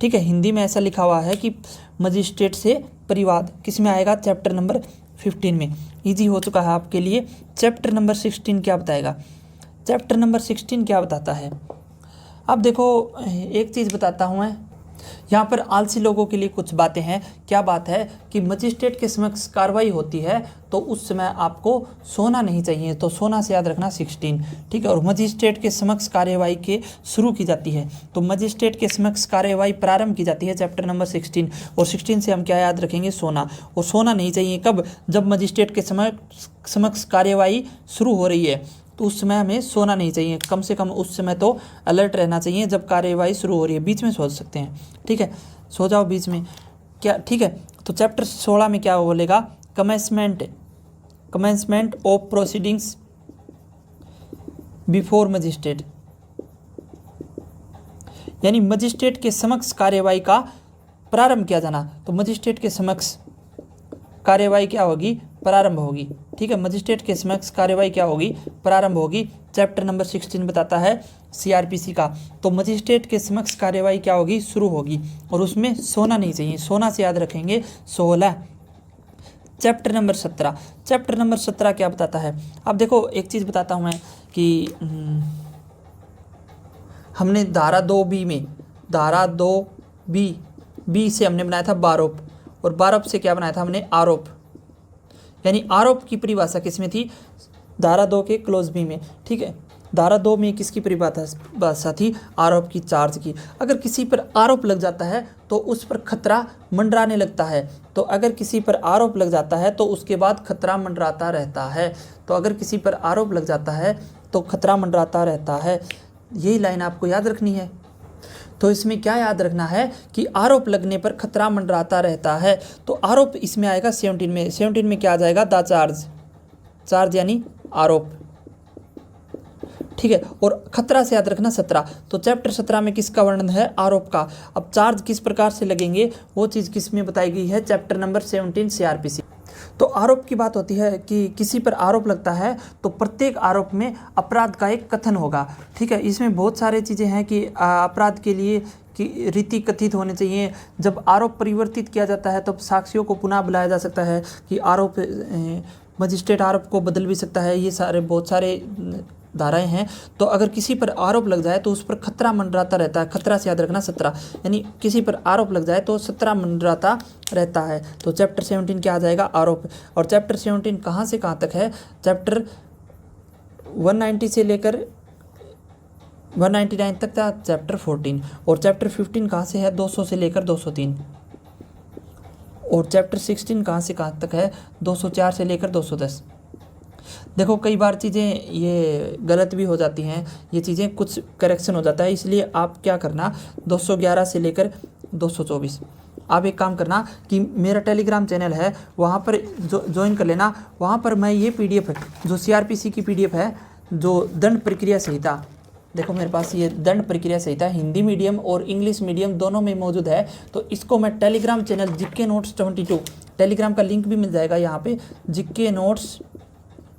ठीक है, हिंदी में ऐसा लिखा हुआ है कि मजिस्ट्रेट से परिवाद किस में आएगा, चैप्टर नंबर 15 में। इजी हो चुका है आपके लिए। चैप्टर नंबर 16 क्या बताएगा, चैप्टर नंबर 16 क्या बताता है। अब देखो एक चीज़ बताता हूँ मैं, यहाँ पर आलसी लोगों के लिए कुछ बातें हैं। क्या बात है कि मजिस्ट्रेट के समक्ष कार्रवाई होती है तो उस समय आपको सोना नहीं चाहिए, तो सोना से याद रखना 16। ठीक है, और मजिस्ट्रेट के समक्ष कार्यवाही के शुरू की जाती है, तो मजिस्ट्रेट के समक्ष कार्यवाही प्रारंभ की जाती है, चैप्टर नंबर 16। और 16 से हम क्या याद रखेंगे, सोना। और सोना नहीं चाहिए कब, जब मजिस्ट्रेट के समक्ष कार्यवाही शुरू हो रही है, तो उस समय हमें सोना नहीं चाहिए। कम से कम उस समय तो अलर्ट रहना चाहिए जब कार्यवाही शुरू हो रही है। बीच में सो सकते हैं, ठीक है, सो जाओ बीच में क्या, ठीक है। तो चैप्टर 16 में क्या बोलेगा, commencement of proceedings before magistrate, यानी मजिस्ट्रेट के समक्ष कार्यवाही का प्रारंभ किया जाना। तो मजिस्ट्रेट के समक्ष कार्यवाही क्या होगी, प्रारंभ होगी। ठीक है, मजिस्ट्रेट के समक्ष कार्यवाही क्या होगी, प्रारंभ होगी। चैप्टर नंबर 16 बताता है सीआरपीसी का। तो मजिस्ट्रेट के समक्ष कार्यवाही क्या होगी, शुरू होगी, और उसमें सोना नहीं चाहिए, सोना से याद रखेंगे 16। चैप्टर नंबर 17 क्या बताता है। अब देखो एक चीज़ बताता हूँ मैं कि हमने धारा 2B में, धारा 2B से हमने बनाया था बारोप, और बारोप से क्या बनाया था हमने, आरोप। यानी आरोप की परिभाषा किसमें थी, धारा 2 के क्लोज बी में। ठीक है, धारा 2 में किसकी परिभाषा थी, आरोप की, चार्ज की। अगर किसी पर आरोप लग जाता है तो उस पर खतरा मंडराने लगता है। तो अगर किसी पर आरोप लग जाता है तो उसके बाद खतरा मंडराता रहता है। तो अगर किसी पर आरोप लग जाता है तो खतरा मंडराता रहता है। यही लाइन आपको याद रखनी है। तो इसमें क्या याद रखना है कि आरोप लगने पर खतरा मंडराता रहता है। तो आरोप इसमें आएगा 17 में क्या आ जाएगा, द चार्ज यानी आरोप। ठीक है, और खतरा से याद रखना 17। तो चैप्टर 17 में किसका वर्णन है, आरोप का। अब चार्ज किस प्रकार से लगेंगे वो चीज़ किस में बताई गई है, चैप्टर नंबर 17 सीआरपीसी। तो आरोप की बात होती है कि किसी पर आरोप लगता है तो प्रत्येक आरोप में अपराध का एक कथन होगा। ठीक है, इसमें बहुत सारे चीज़ें हैं कि अपराध के लिए कि रीति कथित होने चाहिए। जब आरोप परिवर्तित किया जाता है तब साक्षियों को पुनः बुलाया जा सकता है कि आरोप मजिस्ट्रेट आरोप को बदल भी सकता है। ये सारे बहुत सारे धाराएं हैं। तो अगर किसी पर आरोप लग जाए तो उस पर खतरा मंडराता रहता है। खतरा से याद रखना 17, यानी किसी पर आरोप लग जाए तो 17 मंडराता रहता है। तो चैप्टर 17 क्या आ जाएगा, आरोप। और चैप्टर 17 कहाँ से कहाँ तक है, चैप्टर 190 से लेकर 199 तक था चैप्टर 14। और चैप्टर 15 कहाँ से है, 200 से लेकर 203। और चैप्टर 16 कहाँ से कहाँ तक है, 204 से लेकर 210। देखो कई बार चीज़ें ये गलत भी हो जाती हैं, ये चीज़ें कुछ करेक्शन हो जाता है, इसलिए आप क्या करना 211 से लेकर 224। आप एक काम करना कि मेरा टेलीग्राम चैनल है वहाँ पर ज्वाइन कर लेना। वहाँ पर मैं ये PDF है जो CRPC की PDF है, जो दंड प्रक्रिया संहिता, देखो मेरे पास ये दंड प्रक्रिया संहिता हिंदी मीडियम और इंग्लिश मीडियम दोनों में मौजूद है। तो इसको मैं Telegram channel GK Notes 22, Telegram का लिंक भी मिल जाएगा यहाँ पे, GK Notes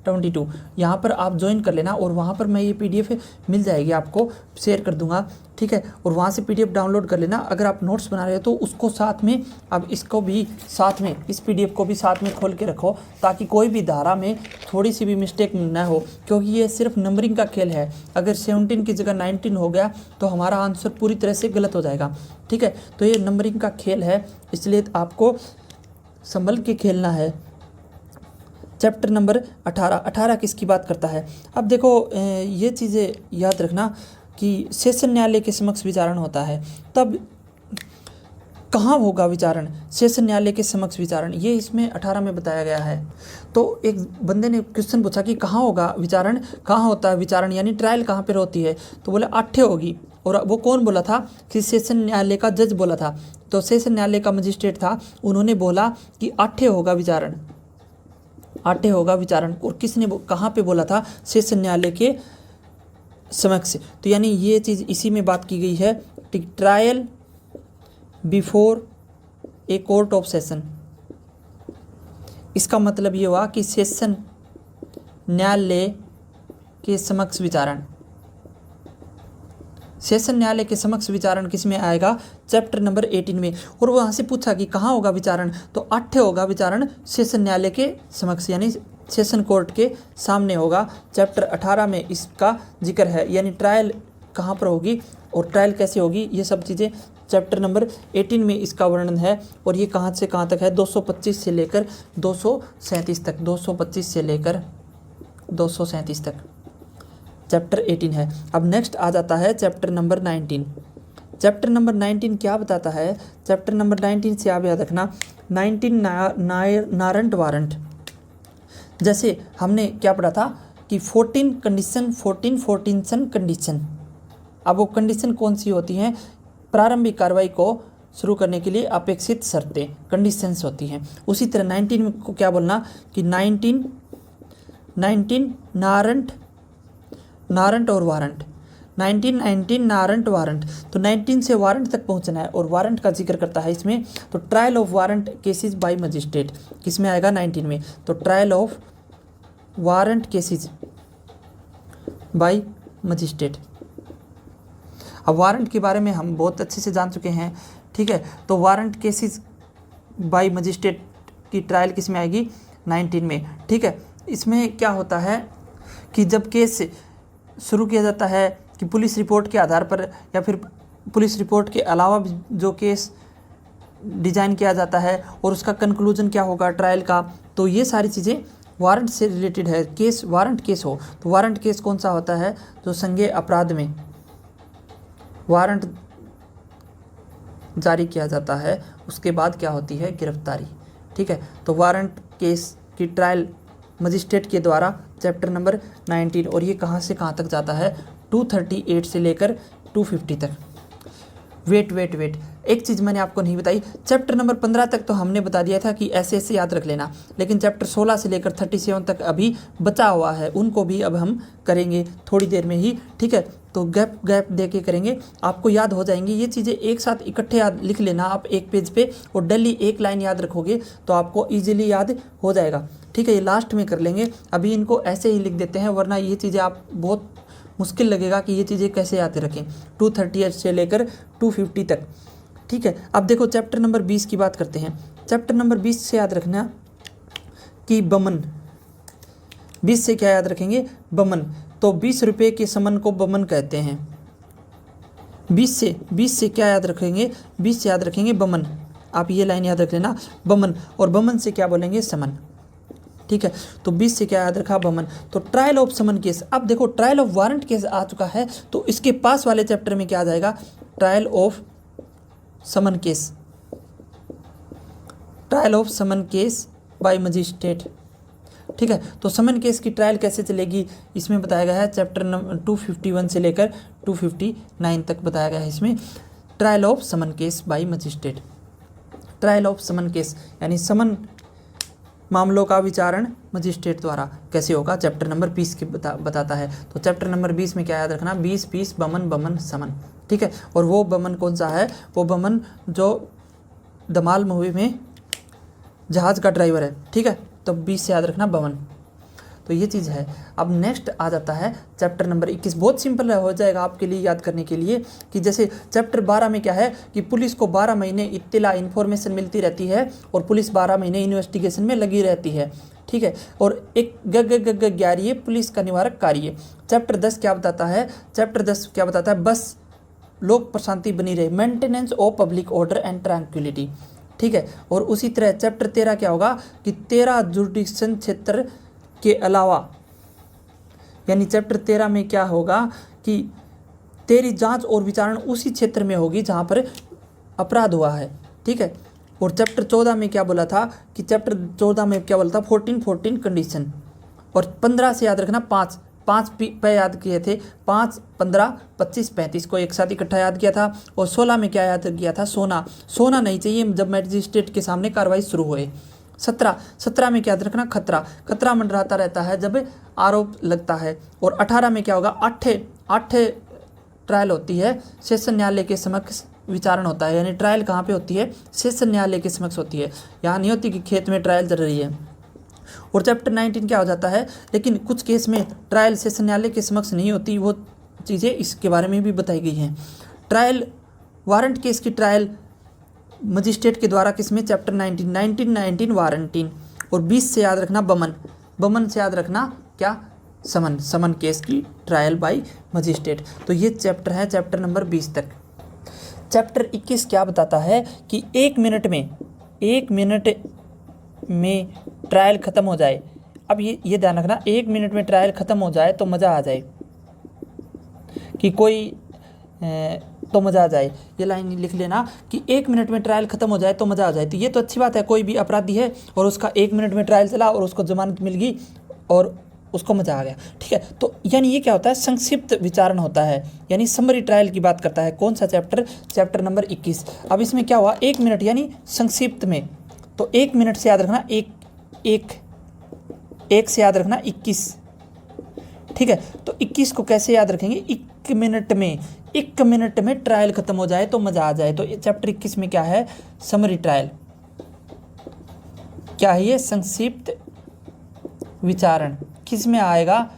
22, यहाँ पर आप ज्वाइन कर लेना। और वहाँ पर मैं ये PDF मिल जाएगी, आपको शेयर कर दूंगा। ठीक है, और वहाँ से PDF डाउनलोड कर लेना। अगर आप नोट्स बना रहे हो तो उसको साथ में, अब इसको भी साथ में, इस PDF को भी साथ में खोल के रखो ताकि कोई भी धारा में थोड़ी सी भी मिस्टेक न हो, क्योंकि ये सिर्फ नंबरिंग का खेल है। अगर 17 की जगह 19 हो गया तो हमारा आंसर पूरी तरह से गलत हो जाएगा। ठीक है, तो ये नंबरिंग का खेल है, इसलिए आपको संभल के खेलना है। चैप्टर नंबर 18 किसकी बात करता है। अब देखो ये चीज़ें याद रखना कि सेशन न्यायालय के समक्ष विचारण होता है, तब कहाँ होगा विचारण, सेशन न्यायालय के समक्ष विचारण, ये इसमें 18 में बताया गया है। तो एक बंदे ने क्वेश्चन पूछा कि कहाँ होगा विचारण, कहाँ होता है विचारण, यानी ट्रायल कहाँ पर होती है। तो बोले 8 होगी। और वो कौन बोला था कि सेशन न्यायालय का जज बोला था। तो सेशन न्यायालय का मजिस्ट्रेट था, उन्होंने बोला कि 8 होगा विचारण, 8 होगा विचारण। और किसने कहाँ पे बोला था, सेशन न्यायालय के समक्ष। तो यानी ये चीज़ इसी में बात की गई है, trial before a court of session. इसका मतलब ये हुआ कि सेशन न्यायालय के समक्ष विचारण, सेशन न्यायालय के समक्ष विचारण किस में आएगा, चैप्टर नंबर 18 में। और वहाँ से पूछा कि कहाँ होगा विचारण, तो 8 होगा विचारण सेशन न्यायालय के समक्ष, यानी सेशन कोर्ट के सामने होगा। चैप्टर 18 में इसका जिक्र है, यानी ट्रायल कहाँ पर होगी और ट्रायल कैसे होगी, ये सब चीज़ें चैप्टर नंबर 18 में इसका वर्णन है। और ये कहाँ से कहाँ तक है, 225 से लेकर 237 तक, 225 से लेकर 237 तक चैप्टर 18 है। अब नेक्स्ट आ जाता है चैप्टर नंबर 19। चैप्टर नंबर 19 क्या बताता है, चैप्टर नंबर 19 से आप याद रखना 19 नारंट वारंट। जैसे हमने क्या पढ़ा था कि 14 कंडीशन, 14 कंडीशन। अब वो कंडीशन कौन सी होती हैं, प्रारंभिक कार्रवाई को शुरू करने के लिए अपेक्षित शर्तें कंडीशंस होती हैं। उसी तरह 19 को क्या बोलना कि 19 नारंट और वारंट, 19 नारंट वारंट। तो 19 से वारंट तक पहुंचना है और वारंट का जिक्र करता है इसमें। तो trial of warrant cases bye magistrate किस में आएगा 19 में। तो trial of warrant cases bye magistrate. अब वारंट के बारे में हम बहुत अच्छे से जान चुके हैं, ठीक है। तो वारंट केसेस बाय मजिस्ट्रेट की ट्रायल किस में आएगी 19 में, ठीक है। इसमें क्या होता है कि जब केस शुरू किया जाता है कि पुलिस रिपोर्ट के आधार पर या फिर पुलिस रिपोर्ट के अलावा भी जो केस डिज़ाइन किया जाता है और उसका कंक्लूजन क्या होगा ट्रायल का, तो ये सारी चीज़ें वारंट से रिलेटेड है। केस वारंट केस हो तो वारंट केस कौन सा होता है, जो संज्ञेय अपराध में वारंट जारी किया जाता है उसके बाद क्या होती है गिरफ्तारी, ठीक है। तो वारंट केस की ट्रायल मजिस्ट्रेट के द्वारा चैप्टर नंबर 19, और ये कहाँ से कहाँ तक जाता है 238 से लेकर 250 तक। वेट एक चीज़ मैंने आपको नहीं बताई, चैप्टर नंबर 15 तक तो हमने बता दिया था कि ऐसे ऐसे याद रख लेना, लेकिन चैप्टर 16 से लेकर 37 तक अभी बचा हुआ है, उनको भी अब हम करेंगे थोड़ी देर में ही, ठीक है। तो गैप दे के करेंगे, आपको याद हो जाएंगी ये चीज़ें। एक साथ इकट्ठे याद लिख लेना आप एक पेज पे, और डेली एक लाइन याद रखोगे तो आपको ईजिली याद हो जाएगा, ठीक है। ये लास्ट में कर लेंगे, अभी इनको ऐसे ही लिख देते हैं, वरना ये चीज़ें आप बहुत मुश्किल लगेगा कि ये चीज़ें कैसे याद रखें 238 से लेकर 250 तक, ठीक है। अब देखो चैप्टर नंबर 20 की बात करते हैं। चैप्टर नंबर 20 से याद रखना कि बमन, 20 से क्या याद रखेंगे बमन। तो 20 रुपये के समन को बमन कहते हैं। 20 से क्या याद रखेंगे, 20 से याद रखेंगे बमन। आप ये लाइन याद रख लेना बमन, और बमन से क्या बोलेंगे समन, ठीक है। तो 20 से क्या याद रखा बमन। तो ट्रायल ऑफ समन केस, अब देखो ट्रायल ऑफ वारंट केस आ चुका है, तो इसके पास वाले चैप्टर में क्या आ जाएगा trial of summon case, trial of summon case by magistrate, ठीक है। तो समन केस की ट्रायल कैसे चलेगी इसमें बताया गया है, चैप्टर नंबर 251 से लेकर 259 तक बताया गया है इसमें। Trial of summon case by magistrate, trial of summon case यानी समन मामलों का विचारण मजिस्ट्रेट द्वारा कैसे होगा, चैप्टर नंबर 20 के बताता है। तो चैप्टर नंबर 20 में क्या याद रखना 20 बमन समन, ठीक है। और वो बमन कौन सा है, वो बमन जो धमाल मूवी में जहाज का ड्राइवर है, ठीक है। तो 20 से याद रखना बमन। तो ये चीज़ है। अब नेक्स्ट आ जाता है चैप्टर नंबर 21, बहुत सिंपल हो जाएगा आपके लिए याद करने के लिए, कि जैसे चैप्टर 12 में क्या है कि पुलिस को 12 महीने इत्तिला इन्फॉर्मेशन मिलती रहती है और पुलिस 12 महीने इन्वेस्टिगेशन में लगी रहती है, ठीक है। और एक ग्यारह पुलिस का निवारक कार्य। चैप्टर 10 क्या बताता है, चैप्टर 10 क्या बताता है, बस लोक प्रशांति बनी रहे, maintenance of public order and tranquillity, ठीक है। और उसी तरह चैप्टर 13 क्या होगा कि 13 जुरिडिक्शन क्षेत्र के अलावा, यानी चैप्टर 13 में क्या होगा कि तेरी जांच और विचारण उसी क्षेत्र में होगी जहां पर अपराध हुआ है, ठीक है। और चैप्टर 14 में क्या बोला था कि चैप्टर 14 में क्या बोला था 14 कंडीशन। और 15 से याद रखना 5 पे याद किए थे, 5, 15, 25, 35 को एक साथ इकट्ठा याद किया था। और 16 में क्या याद किया था सोना नहीं चाहिए जब मैजिस्ट्रेट के सामने कार्रवाई शुरू हुए। 17 में क्या याद रखना खतरा मंडराता रहता है जब आरोप लगता है। और 18 में क्या होगा 8 ट्रायल होती है, सेशन न्यायालय के समक्ष विचारण होता है। यानी ट्रायल कहाँ पे होती है, सेशन न्यायालय के समक्ष होती है, यहाँ नहीं होती कि खेत में ट्रायल चल रही है। और चैप्टर 19 क्या हो जाता है, लेकिन कुछ केस में ट्रायल सेशन न्यायालय के समक्ष नहीं होती, वो चीज़ें इसके बारे में भी बताई गई हैं। ट्रायल वारंट केस की ट्रायल मजिस्ट्रेट के द्वारा किसमें, चैप्टर 19 वारंटीन। और 20 से याद रखना बमन से याद रखना क्या, समन केस की ट्रायल बाय मजिस्ट्रेट। तो ये चैप्टर है चैप्टर नंबर 20 तक। चैप्टर 21 क्या बताता है कि 1 मिनट में ट्रायल ख़त्म हो जाए। अब ये ध्यान रखना, 1 मिनट में ट्रायल ख़त्म हो जाए तो मज़ा आ जाए, कि कोई तो मज़ा आ जाए, ये लाइन लिख लेना कि 1 मिनट में ट्रायल ख़त्म हो जाए तो मज़ा आ जाए। तो ये तो अच्छी बात है, कोई भी अपराधी है और उसका 1 मिनट में ट्रायल चला और उसको जमानत मिल गई और उसको मज़ा आ गया। ठीक है, तो यानी ये क्या होता है, संक्षिप्त विचारण होता है, यानी समरी ट्रायल की बात करता है। कौन सा चैप्टर, चैप्टर नंबर 21। अब इसमें क्या हुआ, 1 मिनट यानी संक्षिप्त में, तो 1 मिनट से याद रखना, एक से याद रखना 21। ठीक है, तो 21 को कैसे याद रखेंगे, 1 मिनट में, 1 मिनट में ट्रायल खत्म हो जाए तो मज़ा आ जाए। तो चैप्टर 21 में क्या है, समरी ट्रायल, क्या है ये, संक्षिप्त विचारण। किस में आएगा,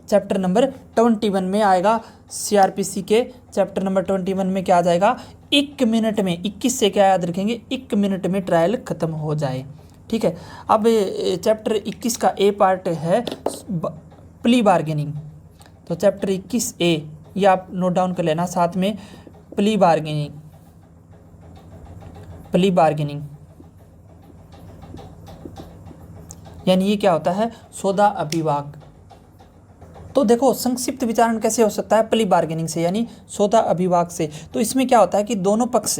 चैप्टर नंबर 21 में आएगा। सीआरपीसी के चैप्टर नंबर 21 में क्या आ जाएगा, 1 मिनट में, 21 से क्या याद रखेंगे, 1 मिनट में ट्रायल खत्म हो जाए। ठीक है, अब चैप्टर 21 का ए पार्ट है प्ली बार्गेनिंग। तो चैप्टर 21 ए, ये आप नोट डाउन कर लेना साथ में, प्ली बार्गेनिंग, प्ली बार्गेनिंग यानी ये क्या होता है, सौदा अभिवाद। तो देखो संक्षिप्त विचारण कैसे हो सकता है, प्ली बार्गेनिंग से, यानी सौदा अभिवाद से। तो इसमें क्या होता है कि दोनों पक्ष,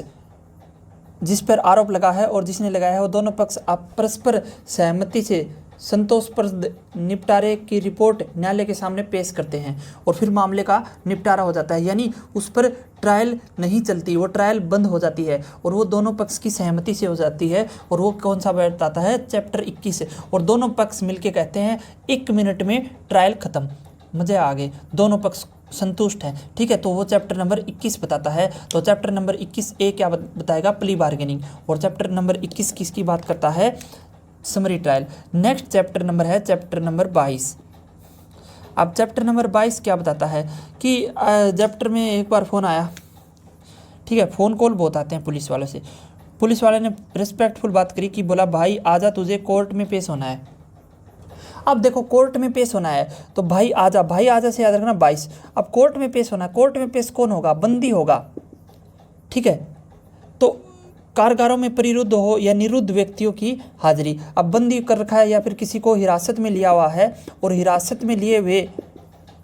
जिस पर आरोप लगा है और जिसने लगाया है, वो दोनों पक्ष परस्पर सहमति से संतोषप्रद निपटारे की रिपोर्ट न्यायालय के सामने पेश करते हैं और फिर मामले का निपटारा हो जाता है, यानी उस पर ट्रायल नहीं चलती, वो ट्रायल बंद हो जाती है और वो दोनों पक्ष की सहमति से हो जाती है। और वो कौन सा बैठ आता है, चैप्टर 21। और दोनों पक्ष मिलके कहते हैं 1 मिनट में ट्रायल खत्म, मजे आ गए, दोनों पक्ष संतुष्ट हैं। ठीक है, तो वो चैप्टर नंबर 21 बताता है। तो चैप्टर नंबर 21 ए क्या बताएगा, प्ली बार्गेनिंग। और चैप्टर नंबर 21 किसकी बात करता है, summary trial. Next chapter number है चैप्टर नंबर 22। अब चैप्टर नंबर 22 क्या बताता है कि चैप्टर में एक बार फ़ोन आया, ठीक है, फ़ोन कॉल बहुत आते हैं पुलिस वालों से। पुलिस वाले ने रिस्पेक्टफुल बात करी कि बोला भाई आजा, तुझे कोर्ट में पेश होना है। अब देखो कोर्ट में पेश होना है तो भाई आजा, भाई आजा से याद रखना 22। अब कोर्ट में पेश होना है, कोर्ट में पेश कौन होगा, बंदी होगा। ठीक है, तो कारागारों में परिरुद्ध हो या निरुद्ध व्यक्तियों की हाजिरी। अब बंदी कर रखा है या फिर किसी को हिरासत में लिया हुआ है और हिरासत में लिए हुए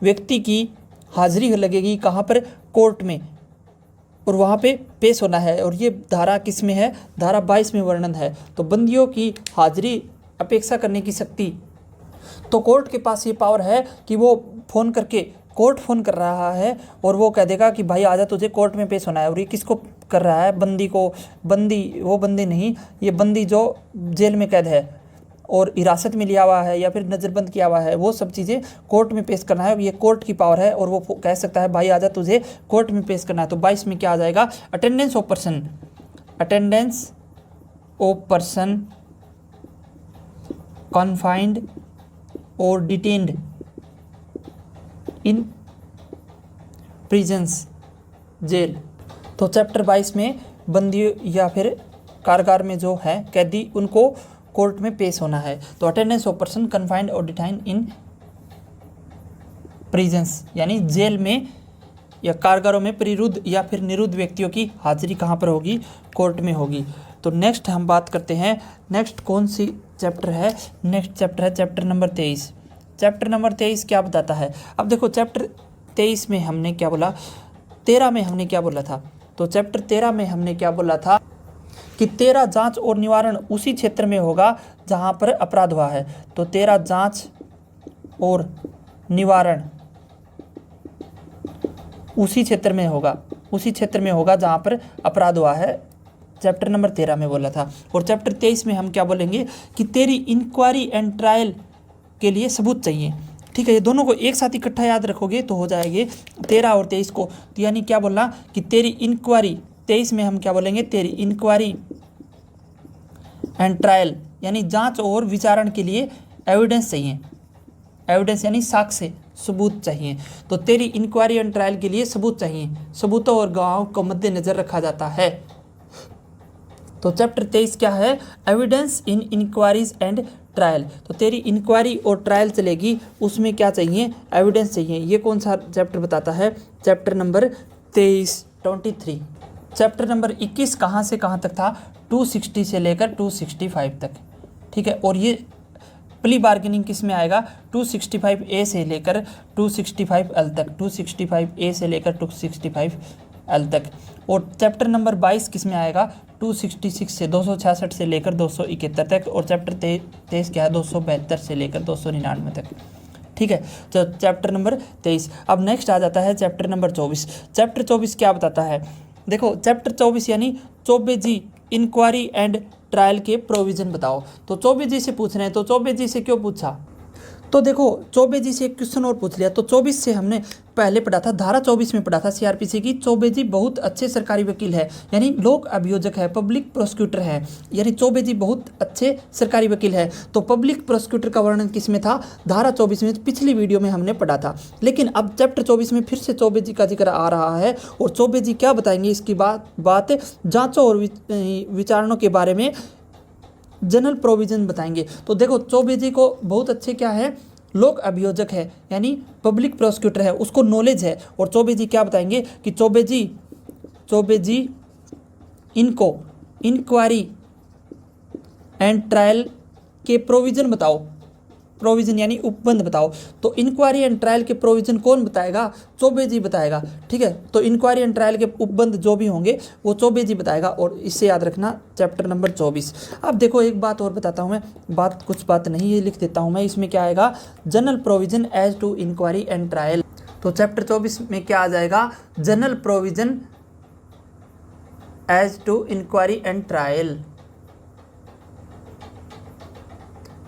व्यक्ति की हाजिरी लगेगी कहाँ पर, कोर्ट में, और वहाँ पे पेश होना है। और ये धारा किस में है, धारा 22 में वर्णन है। तो बंदियों की हाजिरी अपेक्षा करने की शक्ति, तो कोर्ट के पास ये पावर है कि वो फ़ोन करके, कोर्ट फ़ोन कर रहा है और वो कह देगा कि भाई आजा, तुझे कोर्ट में पेश होना है। और ये किसको कर रहा है, बंदी को। बंदी वो बंदी नहीं, ये बंदी जो जेल में कैद है और हिरासत में लिया हुआ है या फिर नज़रबंद किया हुआ है, वो सब चीज़ें कोर्ट में पेश करना है। ये कोर्ट की पावर है और वो कह सकता है भाई आजा, तुझे कोर्ट में पेश करना है। तो 22 में क्या आ जाएगा, attendance of person, attendance of person confined और डिटेन्ड इन प्रिजन्स, जेल। तो चैप्टर 22 में बंदी या फिर कारागार में जो है कैदी, उनको कोर्ट में पेश होना है। तो अटेंडेंस ऑफ पर्सन कन्फाइंड और डिटेन्ड इन प्रिजन्स, यानी जेल में या कारागारों में परिरुद्ध या फिर निरुद्ध व्यक्तियों की हाजिरी कहाँ पर होगी, कोर्ट में होगी। तो नेक्स्ट हम बात करते हैं, नेक्स्ट कौन सी चैप्टर है, नेक्स्ट चैप्टर है चैप्टर नंबर 23। चैप्टर नंबर 23 क्या बताता है। अब देखो चैप्टर 23 में हमने क्या बोला, 13 में हमने क्या बोला था। तो चैप्टर 13 में हमने क्या बोला था कि 13 जांच और निवारण उसी क्षेत्र में होगा जहां पर अपराध हुआ है। तो 13 जांच और निवारण उसी क्षेत्र में होगा, उसी क्षेत्र में होगा जहां पर अपराध हुआ है, चैप्टर नंबर 13 में बोला था। और चैप्टर 23 में हम क्या बोलेंगे कि तेरी इंक्वायरी एंड ट्रायल के लिए सबूत चाहिए। ठीक है, ये दोनों को एक साथ इकट्ठा याद रखोगे तो हो जाएंगे 13 और 23 को। तो यानी क्या बोलना कि तेरी इंक्वायरी, 23 में हम क्या बोलेंगे, तेरी इंक्वायरी एंड ट्रायल, यानी जांच और विचारण के लिए एविडेंस चाहिए। एविडेंस यानी साक्ष्य, सबूत चाहिए। तो तेरी इंक्वायरी एंड ट्रायल के लिए सबूत चाहिए। सबूतों और गवाहों को मद्देनजर रखा जाता है। तो चैप्टर 23 क्या है, evidence in inquiries and trial. तो तेरी इंक्वायरी और ट्रायल चलेगी, उसमें क्या चाहिए, एविडेंस चाहिए। ये कौन सा चैप्टर बताता है, चैप्टर नंबर 23। चैप्टर नंबर 21 कहाँ से कहाँ तक था, 260 से लेकर 265 तक। ठीक है, और ये प्ली बार्गेनिंग किस में आएगा, 265A से लेकर 265L तक, 265A से लेकर 265L तक। और चैप्टर नंबर 22 किस में आएगा, 266 से 266 से लेकर 271 तक। और चैप्टर 23 क्या है, 272 से लेकर 299 तक। ठीक है। तो चैप्टर नंबर 23। अब नेक्स्ट आ जाता है चैप्टर नंबर 24। चैप्टर 24 क्या बताता है? देखो चैप्टर 24 यानी चौबे जी इंक्वायरी एंड ट्रायल के प्रोविज़न बताओ। तो चौबे जी से पूछ रहे हैं, तो चौबे जी से क्यों पूछा? तो देखो चौबे जी से एक क्वेश्चन और पूछ लिया। तो 24 से हमने पहले पढ़ा था, धारा 24 में पढ़ा था सीआरपीसी की, चौबे जी बहुत अच्छे सरकारी वकील है, यानी लोक अभियोजक है, पब्लिक प्रोसिक्यूटर है, यानी चौबे जी बहुत अच्छे सरकारी वकील है। तो पब्लिक प्रोसिक्यूटर का वर्णन किस में था? धारा 24 में, पिछली वीडियो में हमने पढ़ा था। लेकिन अब चैप्टर 24 में फिर से चौबे जी का जिक्र आ रहा है, और चौबे जी क्या बताएंगे इसकी बात जाँचों और विचारणों के बारे में जनरल प्रोविजन बताएंगे। तो देखो चौबे जी को बहुत अच्छे क्या है, लोक अभियोजक है, यानी पब्लिक प्रोसिक्यूटर है, उसको नॉलेज है। और चौबे जी क्या बताएंगे कि चौबे जी इनको इंक्वायरी एंड ट्रायल के प्रोविजन बताओ। प्रोविजन यानी उपबंध बताओ। तो इंक्वायरी एंड ट्रायल के प्रोविजन कौन बताएगा? चौबे जी बताएगा, ठीक है। तो इंक्वायरी एंड ट्रायल के उपबंध जो भी होंगे वो चौबे जी बताएगा, और इससे याद रखना चैप्टर नंबर 24। अब देखो एक बात और बताता हूँ मैं, कुछ बात नहीं ये लिख देता हूँ मैं, इसमें क्या आएगा? General provision as to inquiry and trial. तो चैप्टर 24 में क्या आ जाएगा? General provision as to inquiry and trial.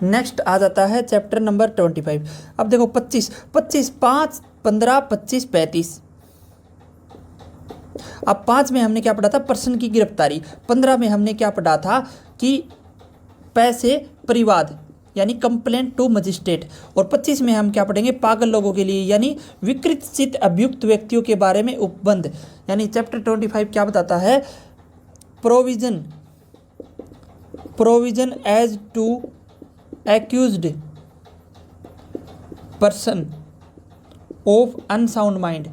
Next आ जाता है चैप्टर नंबर 25। अब देखो 25, 5, 15, 25, 35। अब 5 में हमने क्या पढ़ा था? पर्सन की गिरफ्तारी। 15 में हमने क्या पढ़ा था कि पैसे परिवाद यानी कंप्लेंट टू मजिस्ट्रेट। और 25 में हम क्या पढ़ेंगे? पागल लोगों के लिए, यानी विकृत चित्त अभियुक्त व्यक्तियों के बारे में उपबंध। यानी चैप्टर 25 क्या बताता है? Provision as to accused person of unsound mind,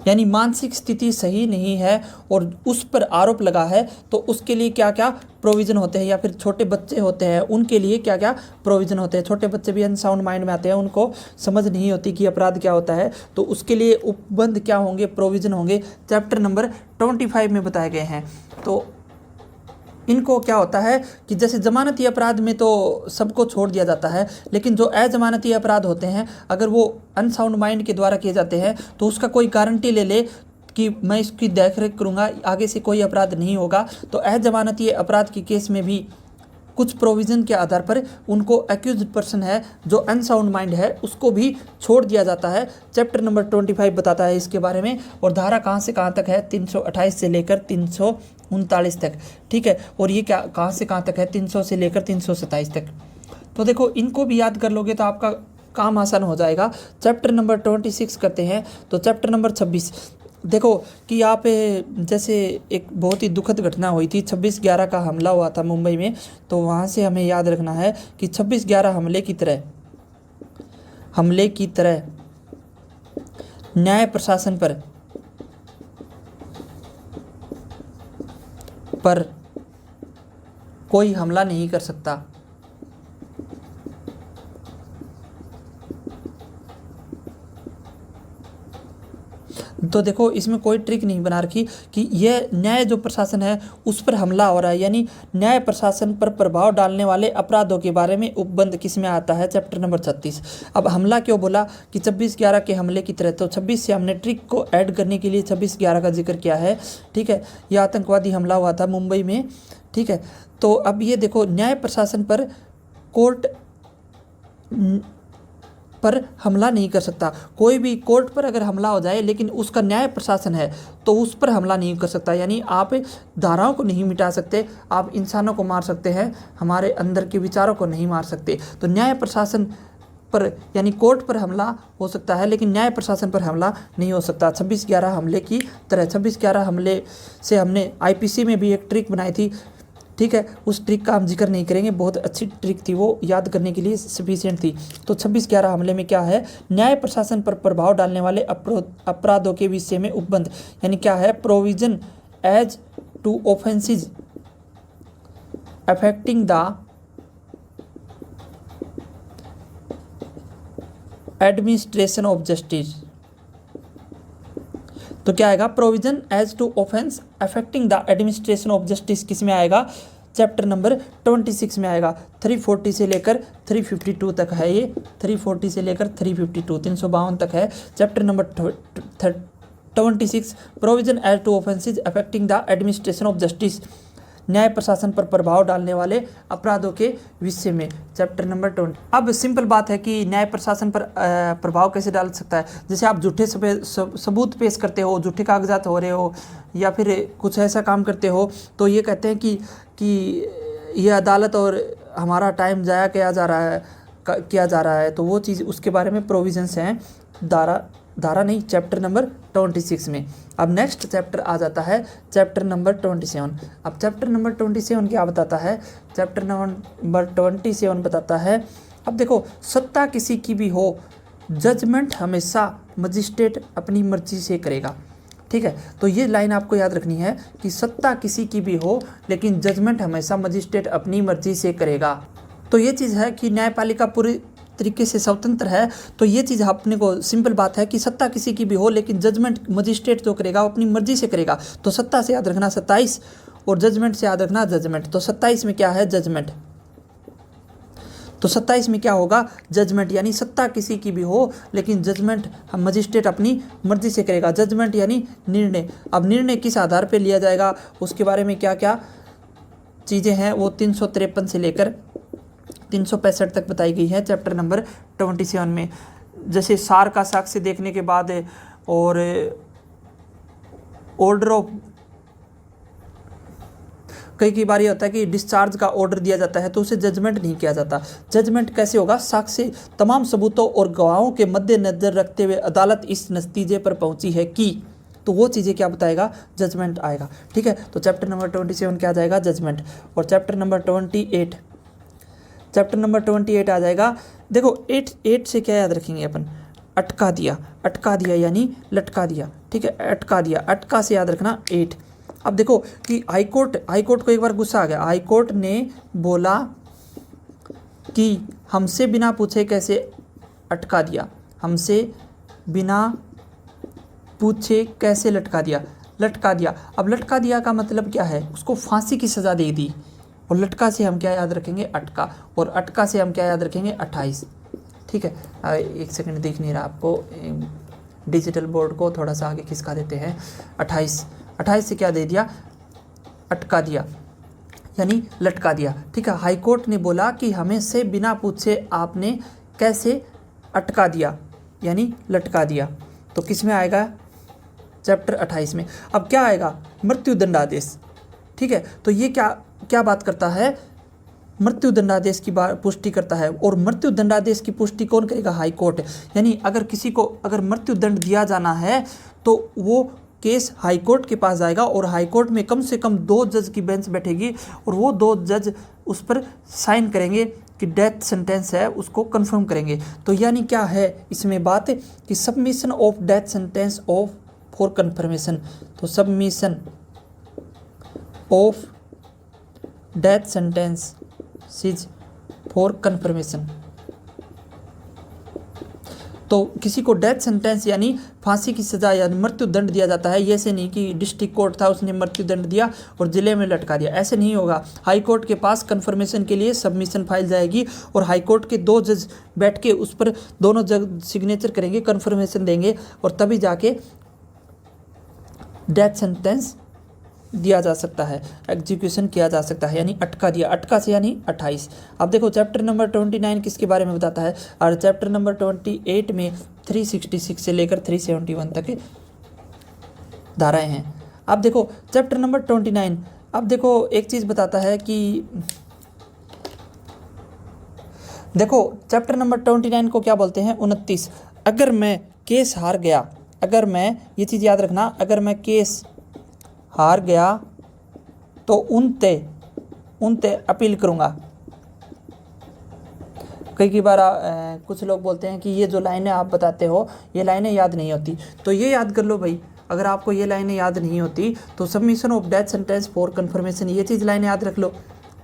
यानी मानसिक स्थिति सही नहीं है और उस पर आरोप लगा है, तो उसके लिए क्या क्या प्रोविज़न होते हैं, या फिर छोटे बच्चे होते हैं उनके लिए क्या क्या प्रोविज़न होते हैं। छोटे बच्चे भी अनसाउंड माइंड में आते हैं, उनको समझ नहीं होती कि अपराध क्या होता है, तो उसके लिए उपबंध क्या होंगे? प्रोविज़न होंगे, चैप्टर नंबर 25 में बताए गए हैं। तो इनको क्या होता है कि जैसे जमानती अपराध में तो सबको छोड़ दिया जाता है, लेकिन जो अजमानती अपराध होते हैं अगर वो अनसाउंड माइंड के द्वारा किए जाते हैं तो उसका कोई गारंटी ले ले कि मैं इसकी देखरेख करूँगा, आगे से कोई अपराध नहीं होगा, तो अजमानती अपराध के केस में भी कुछ प्रोविज़न के आधार पर उनको एक्यूज्ड पर्सन है जो अनसाउंड माइंड है उसको भी छोड़ दिया जाता है। चैप्टर नंबर 25 बताता है इसके बारे में। और धारा कहाँ से कहाँ तक है? 328 से लेकर 339 तक, ठीक है। और ये क्या कहाँ से कहाँ तक है? 300 से लेकर 327 तक। तो देखो इनको भी याद कर लोगे तो आपका काम आसान हो जाएगा। चैप्टर नंबर 26 करते हैं। तो चैप्टर नंबर 26 देखो कि यहाँ पे जैसे एक बहुत ही दुखद घटना हुई थी, 26/11 का हमला हुआ था मुंबई में। तो वहाँ से हमें याद रखना है कि 26/11 हमले की तरह न्याय प्रशासन पर कोई हमला नहीं कर सकता। तो देखो इसमें कोई ट्रिक नहीं बना रखी कि यह न्याय जो प्रशासन है उस पर हमला हो रहा है, यानी न्याय प्रशासन पर प्रभाव डालने वाले अपराधों के बारे में उपबंध किस में आता है? Chapter number 36। अब हमला क्यों बोला कि 26/11 के हमले की तरह? तो 26 से हमने ट्रिक को ऐड करने के लिए 26/11 का जिक्र किया है, ठीक है। यह आतंकवादी हमला हुआ था मुंबई में, ठीक है। तो अब ये देखो न्याय प्रशासन पर कोर्ट पर हमला नहीं कर सकता। कोई भी कोर्ट पर अगर हमला हो जाए लेकिन उसका न्याय प्रशासन है तो उस पर हमला नहीं कर सकता। यानी आप धाराओं को नहीं मिटा सकते, आप इंसानों को मार सकते हैं, हमारे अंदर के विचारों को नहीं मार सकते। तो न्याय प्रशासन पर यानी कोर्ट पर हमला हो सकता है लेकिन न्याय प्रशासन पर हमला नहीं हो सकता। 26/11 हमले की तरह 26/11 हमले से हमने IPC में भी एक ट्रिक बनाई थी, ठीक है। उस ट्रिक का हम जिक्र नहीं करेंगे, बहुत अच्छी ट्रिक थी वो, याद करने के लिए सफिशिएंट थी। तो 26/11 हमले में क्या है? न्याय प्रशासन पर प्रभाव डालने वाले अपराधों के विषय में उपबंध, यानी क्या है? Provision as to offences affecting the administration of justice. तो क्या आएगा? Provision as to offence affecting the administration of justice किस में आएगा? चैप्टर नंबर 26 में आएगा। 340 से लेकर 352 तक है ये, 340 से लेकर 352 352 तक है chapter number 26, provision as to offences affecting the administration of justice, न्याय प्रशासन पर प्रभाव डालने वाले अपराधों के विषय में, चैप्टर नंबर 20। अब सिंपल बात है कि न्याय प्रशासन पर प्रभाव कैसे डाल सकता है। जैसे आप झूठे सबूत पेश करते हो, झूठे कागजात हो रहे हो, या फिर कुछ ऐसा काम करते हो, तो ये कहते हैं कि ये अदालत और हमारा टाइम ज़ाया किया जा रहा है, तो वो चीज़, उसके बारे में प्रोविजंस हैं धारा नहीं, चैप्टर नंबर 26 में। अब नेक्स्ट चैप्टर आ जाता है चैप्टर नंबर 27। अब चैप्टर नंबर 27 क्या बताता है? चैप्टर नंबर 27 बताता है, अब देखो, सत्ता किसी की भी हो, जजमेंट हमेशा मजिस्ट्रेट अपनी मर्जी से करेगा। ठीक है, तो ये लाइन आपको याद रखनी है कि सत्ता किसी की भी हो लेकिन जजमेंट हमेशा मजिस्ट्रेट अपनी मर्जी से करेगा। तो ये चीज़ है कि न्यायपालिका पूरी तरीके से स्वतंत्र है। तो ये चीज़ अपने को सिंपल बात है कि सत्ता किसी की भी हो लेकिन जजमेंट मजिस्ट्रेट जो करेगा वो अपनी मर्जी से करेगा। तो सत्ता से याद रखना 27 और जजमेंट से याद रखना जजमेंट। तो 27 में क्या है? जजमेंट। तो 27 में क्या होगा? जजमेंट, यानी सत्ता किसी की भी हो लेकिन जजमेंट मजिस्ट्रेट अपनी मर्जी से करेगा। जजमेंट यानी निर्णय। अब निर्णय किस आधार पर लिया जाएगा, उसके बारे में क्या क्या चीज़ें हैं वो 353 से लेकर 365 तक बताई गई है चैप्टर नंबर 27 में। जैसे सार का साक्ष्य देखने के बाद और ऑर्डर ऑफ, कई बार ये होता है कि डिस्चार्ज का ऑर्डर दिया जाता है तो उसे जजमेंट नहीं किया जाता। जजमेंट कैसे होगा? साक्ष्य तमाम सबूतों और गवाहों के मद्देनजर रखते हुए अदालत इस नतीजे पर पहुंची है कि, तो वो चीज़ें क्या बताएगा? जजमेंट आएगा। ठीक है, तो चैप्टर नंबर 27 क्या आ जाएगा? जजमेंट। और चैप्टर नंबर 28, चैप्टर नंबर 28 आ जाएगा। देखो 8 से क्या याद रखेंगे अपन? अटका दिया। अटका दिया यानी लटका दिया। ठीक है, अटका दिया, अटका से याद रखना 8। अब देखो कि हाईकोर्ट को एक बार गुस्सा आ गया। हाईकोर्ट ने बोला कि हमसे बिना पूछे कैसे अटका दिया, हमसे बिना पूछे कैसे लटका दिया, लटका दिया। अब लटका दिया का मतलब क्या है? उसको फांसी की सज़ा दे दी। और लटका से हम क्या याद रखेंगे? अटका। और अटका से हम क्या याद रखेंगे? 28। ठीक है, एक सेकंड दिख नहीं रहा आपको, डिजिटल बोर्ड को थोड़ा सा आगे खिसका देते हैं। 28 से क्या दे दिया? अटका दिया यानी लटका दिया। ठीक है, हाईकोर्ट ने बोला कि हमें से बिना पूछे आपने कैसे अटका दिया यानी लटका दिया। तो किस में आएगा? चैप्टर 28 में। अब क्या आएगा? मृत्यु दंडादेश। ठीक है, तो ये क्या बात करता है? मृत्यु दंडादेश की पुष्टि करता है। और मृत्यु दंडादेश की पुष्टि कौन करेगा? High court. यानी अगर किसी को अगर मृत्यु दंड दिया जाना है तो वो केस हाई कोर्ट के पास जाएगा और हाई कोर्ट में कम से कम 2 जज की बेंच बैठेगी और वो 2 जज उस पर साइन करेंगे कि डेथ सेंटेंस है, उसको कंफर्म करेंगे। तो यानी क्या है इसमें बात कि submission of death sentence of for confirmation. तो submission of death sentences for confirmation. तो किसी को डेथ सेंटेंस यानी फांसी की सजा या मृत्यु दंड दिया जाता है। ये ऐसे नहीं कि डिस्ट्रिक्ट कोर्ट था उसने मृत्यु दंड दिया और जिले में लटका दिया, ऐसे नहीं होगा। हाई कोर्ट के पास कंफर्मेशन के लिए सबमिशन फाइल जाएगी और हाई कोर्ट के 2 जज बैठ के उस पर दोनों जज सिग्नेचर करेंगे, कंफर्मेशन देंगे और तभी जाके डेथ सेंटेंस दिया जा सकता है, एग्जीक्यूशन किया जा सकता है। यानी अटका दिया, अटका से यानी 28। अब देखो चैप्टर नंबर 29 किसके बारे में बताता है? और चैप्टर नंबर 28 में 366 से लेकर 371 तक धाराएं हैं। अब देखो चैप्टर नंबर 29, अब देखो एक चीज़ बताता है कि देखो चैप्टर नंबर 29 को क्या बोलते हैं? 29। अगर मैं केस हार गया, अगर मैं, ये चीज़ याद रखना, अगर मैं केस हार गया तो उनते अपील करूँगा। कई बार कुछ लोग बोलते हैं कि ये जो लाइनें आप बताते हो ये लाइनें याद नहीं होती, तो ये याद कर लो भाई। अगर आपको ये लाइनें याद नहीं होती तो submission of death sentence for confirmation, ये चीज़ लाइनें याद रख लो।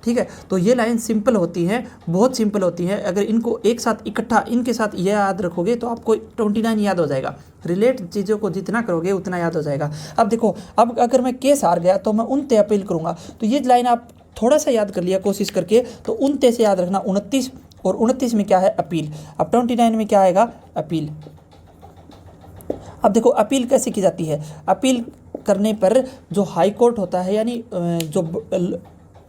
ठीक है, तो ये लाइन सिंपल होती है, बहुत सिंपल होती है। अगर इनको एक साथ इकट्ठा इनके साथ ये याद रखोगे तो आपको 29 याद हो जाएगा। रिलेट चीज़ों को जितना करोगे उतना याद हो जाएगा। अब देखो, अब अगर मैं केस हार गया तो मैं उनते अपील करूँगा, तो ये लाइन आप थोड़ा सा याद कर लिया कोशिश करके, तो 29 से याद रखना 29, और 29 में क्या है अपील। अब 29 में क्या आएगा अपील। अब देखो अपील कैसे की जाती है। अपील करने पर जो हाई कोर्ट होता है यानी जो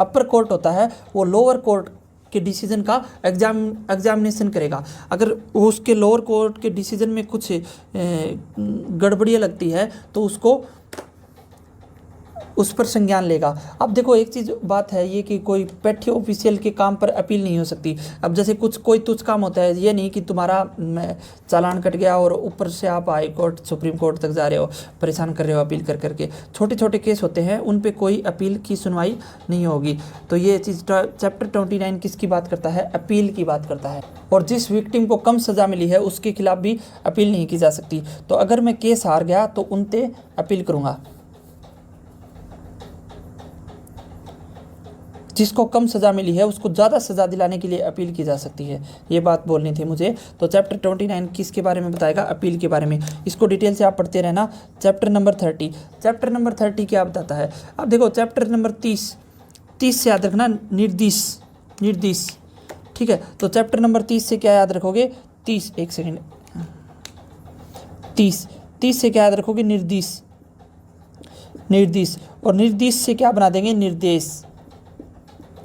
अपर कोर्ट होता है वो लोअर कोर्ट के डिसीजन का एग्जामिनेशन करेगा। अगर उसके लोअर कोर्ट के डिसीजन में कुछ गड़बड़ियाँ लगती है तो उसको उस पर संज्ञान लेगा। अब देखो एक चीज़ बात है ये कि कोई पेटी ऑफिशियल के काम पर अपील नहीं हो सकती। अब जैसे कोई तुच्छ काम होता है, ये नहीं कि तुम्हारा चालान कट गया और ऊपर से आप हाई कोर्ट सुप्रीम कोर्ट तक जा रहे हो, परेशान कर रहे हो अपील कर करके। छोटे छोटे केस होते हैं उन पे कोई अपील की सुनवाई नहीं होगी। तो ये चीज़ चैप्टर 29 किसकी बात करता है, अपील की बात करता है। और जिस विक्टिम को कम सज़ा मिली है उसके खिलाफ भी अपील नहीं की जा सकती। तो अगर मैं केस हार गया तो उन पे अपील करूँगा। जिसको कम सज़ा मिली है उसको ज़्यादा सज़ा दिलाने के लिए अपील की जा सकती है, ये बात बोलनी थी मुझे। तो चैप्टर 29 किसके बारे में बताएगा, अपील के बारे में। इसको डिटेल से आप पढ़ते रहना। चैप्टर नंबर 30, चैप्टर नंबर 30 क्या बताता है। अब देखो चैप्टर नंबर 30 से याद रखना निर्देश, ठीक है। तो चैप्टर नंबर 30 से क्या याद रखोगे, 30 से क्या याद रखोगे, निर्देश। और निर्देश से क्या बना देंगे,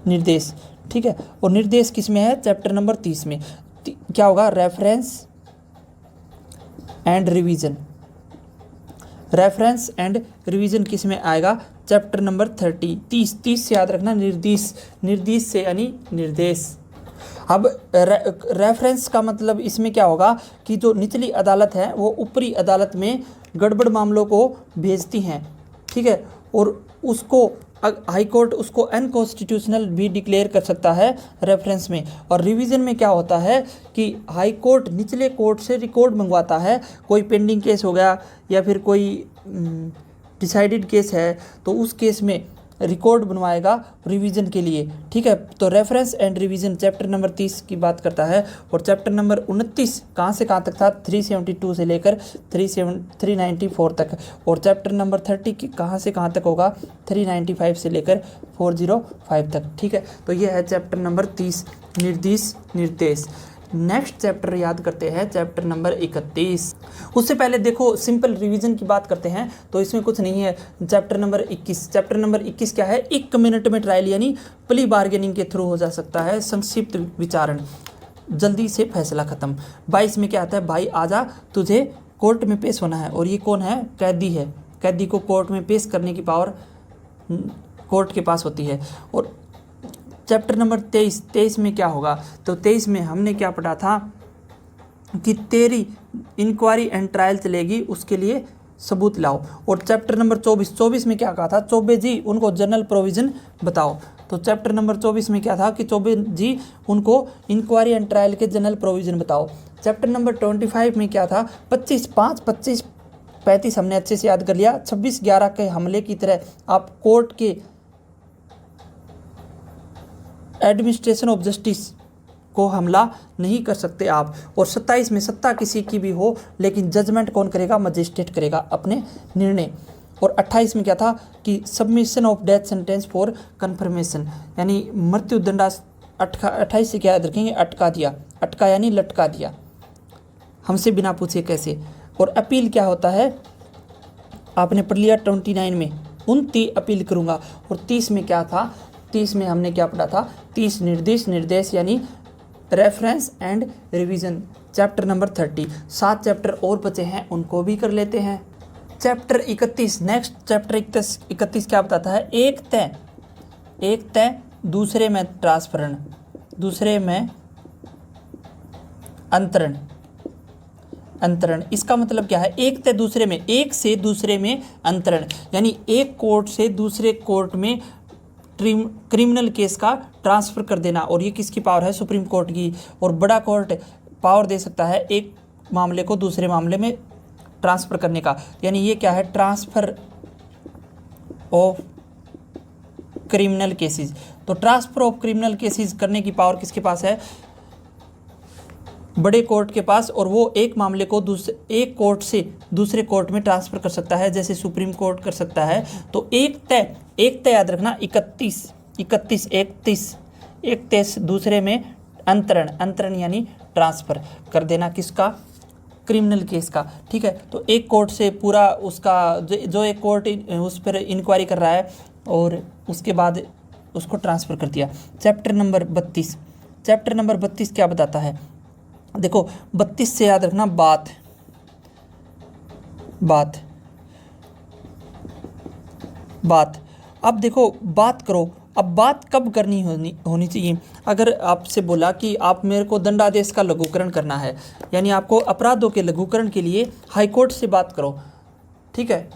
निर्देश, ठीक है। और निर्देश किस में है, चैप्टर नंबर 30 में। क्या होगा, reference and revision. Reference and revision किस में आएगा, चैप्टर नंबर 30 से याद रखना निर्देश से यानी निर्देश। अब रेफरेंस का मतलब इसमें क्या होगा कि जो निचली अदालत है वो ऊपरी अदालत में गड़बड़ मामलों को भेजती हैं, ठीक है। और उसको हाई कोर्ट उसको अनकॉन्स्टिट्यूशनल भी डिक्लेयर कर सकता है रेफरेंस में। और रिवीजन में क्या होता है कि हाई कोर्ट निचले कोर्ट से रिकॉर्ड मंगवाता है। कोई पेंडिंग केस हो गया या फिर कोई डिसाइडेड केस है तो उस केस में रिकॉर्ड बनवाएगा रिवीजन के लिए, ठीक है। तो reference and revision chapter number 30 की बात करता है। और चैप्टर नंबर 29 कहाँ से कहाँ तक था, 372 से लेकर 394 तक। और चैप्टर नंबर 30 की कहाँ से कहाँ तक होगा, 395 से लेकर 405 तक, ठीक है। तो ये है चैप्टर नंबर 30 निर्देश। नेक्स्ट चैप्टर याद करते हैं, चैप्टर नंबर 31। उससे पहले देखो सिंपल रिवीजन की बात करते हैं तो इसमें कुछ नहीं है। चैप्टर नंबर 21 क्या है, 1 मिनट में ट्रायल यानी प्ली बार्गेनिंग के थ्रू हो जा सकता है, संक्षिप्त विचारण, जल्दी से फैसला खत्म। 22 में क्या आता है, भाई आजा तुझे कोर्ट में पेश होना है। और ये कौन है, कैदी है। कैदी को कोर्ट में पेश करने की पावर कोर्ट के पास होती है। और चैप्टर नंबर 23 में क्या होगा, तो 23 में हमने क्या पढ़ा था कि तेरी इंक्वायरी एंड ट्रायल चलेगी, उसके लिए सबूत लाओ। और चैप्टर नंबर 24 में क्या कहा था, चौबे जी उनको जनरल प्रोविज़न बताओ। तो चैप्टर नंबर 24 में क्या था कि चौबे जी उनको इंक्वायरी एंड ट्रायल के जनरल प्रोविज़न बताओ। चैप्टर नंबर 25 में क्या था, 35 हमने अच्छे से याद कर लिया। 26/11 के हमले की तरह आप कोर्ट के एडमिनिस्ट्रेशन ऑफ जस्टिस को हमला नहीं कर सकते आप। और 27 में सत्ता किसी की भी हो लेकिन जजमेंट कौन करेगा, मजिस्ट्रेट करेगा अपने निर्णय। और 28 में क्या था कि submission of death sentence for conformation यानी मृत्यु दंडा 28 से क्या याद रखेंगे, अटका यानी लटका दिया, हमसे बिना पूछे कैसे। और अपील क्या होता है, आपने पढ़ लिया 29 में 29 अपील करूँगा। और 30 में क्या था, 30 में हमने क्या पढ़ा था, 30 निर्देश यानी reference and revision. Chapter number 30, 7 chapter और बचे हैं उनको भी कर लेते हैं। चैप्टर 31, नेक्स्ट चैप्टर 31 क्या बताता है, एक तय दूसरे में ट्रांसफरण, दूसरे में अंतरण। इसका मतलब क्या है, एक तय दूसरे में, एक से दूसरे में अंतरण यानी एक कोर्ट से दूसरे कोर्ट में क्रिमिनल केस का ट्रांसफ़र कर देना। और ये किसकी पावर है, सुप्रीम कोर्ट की। और बड़ा कोर्ट पावर दे सकता है एक मामले को दूसरे मामले में ट्रांसफ़र करने का, यानी ये क्या है, ट्रांसफ़र ऑफ क्रिमिनल केसेस। तो ट्रांसफ़र ऑफ क्रिमिनल केसेस करने की पावर किसके पास है, बड़े कोर्ट के पास। और वो एक मामले को एक कोर्ट से दूसरे कोर्ट में ट्रांसफ़र कर सकता है, जैसे सुप्रीम कोर्ट कर सकता है। तो एक तय याद रखना, 31 31 31 दूसरे में अंतरण यानी ट्रांसफ़र कर देना, किसका, क्रिमिनल केस का। ठीक है, तो एक कोर्ट से पूरा उसका जो एक कोर्ट उस पर इंक्वायरी कर रहा है और उसके बाद उसको ट्रांसफ़र कर दिया। चैप्टर नंबर 32 क्या बताता है? देखो 32 से याद रखना बात अब देखो बात करो। अब बात कब करनी होनी चाहिए? अगर आपसे बोला कि आप मेरे को दंडादेश का लघुकरण करना है, यानी आपको अपराधों के लघुकरण के लिए हाईकोर्ट से बात करो। ठीक है,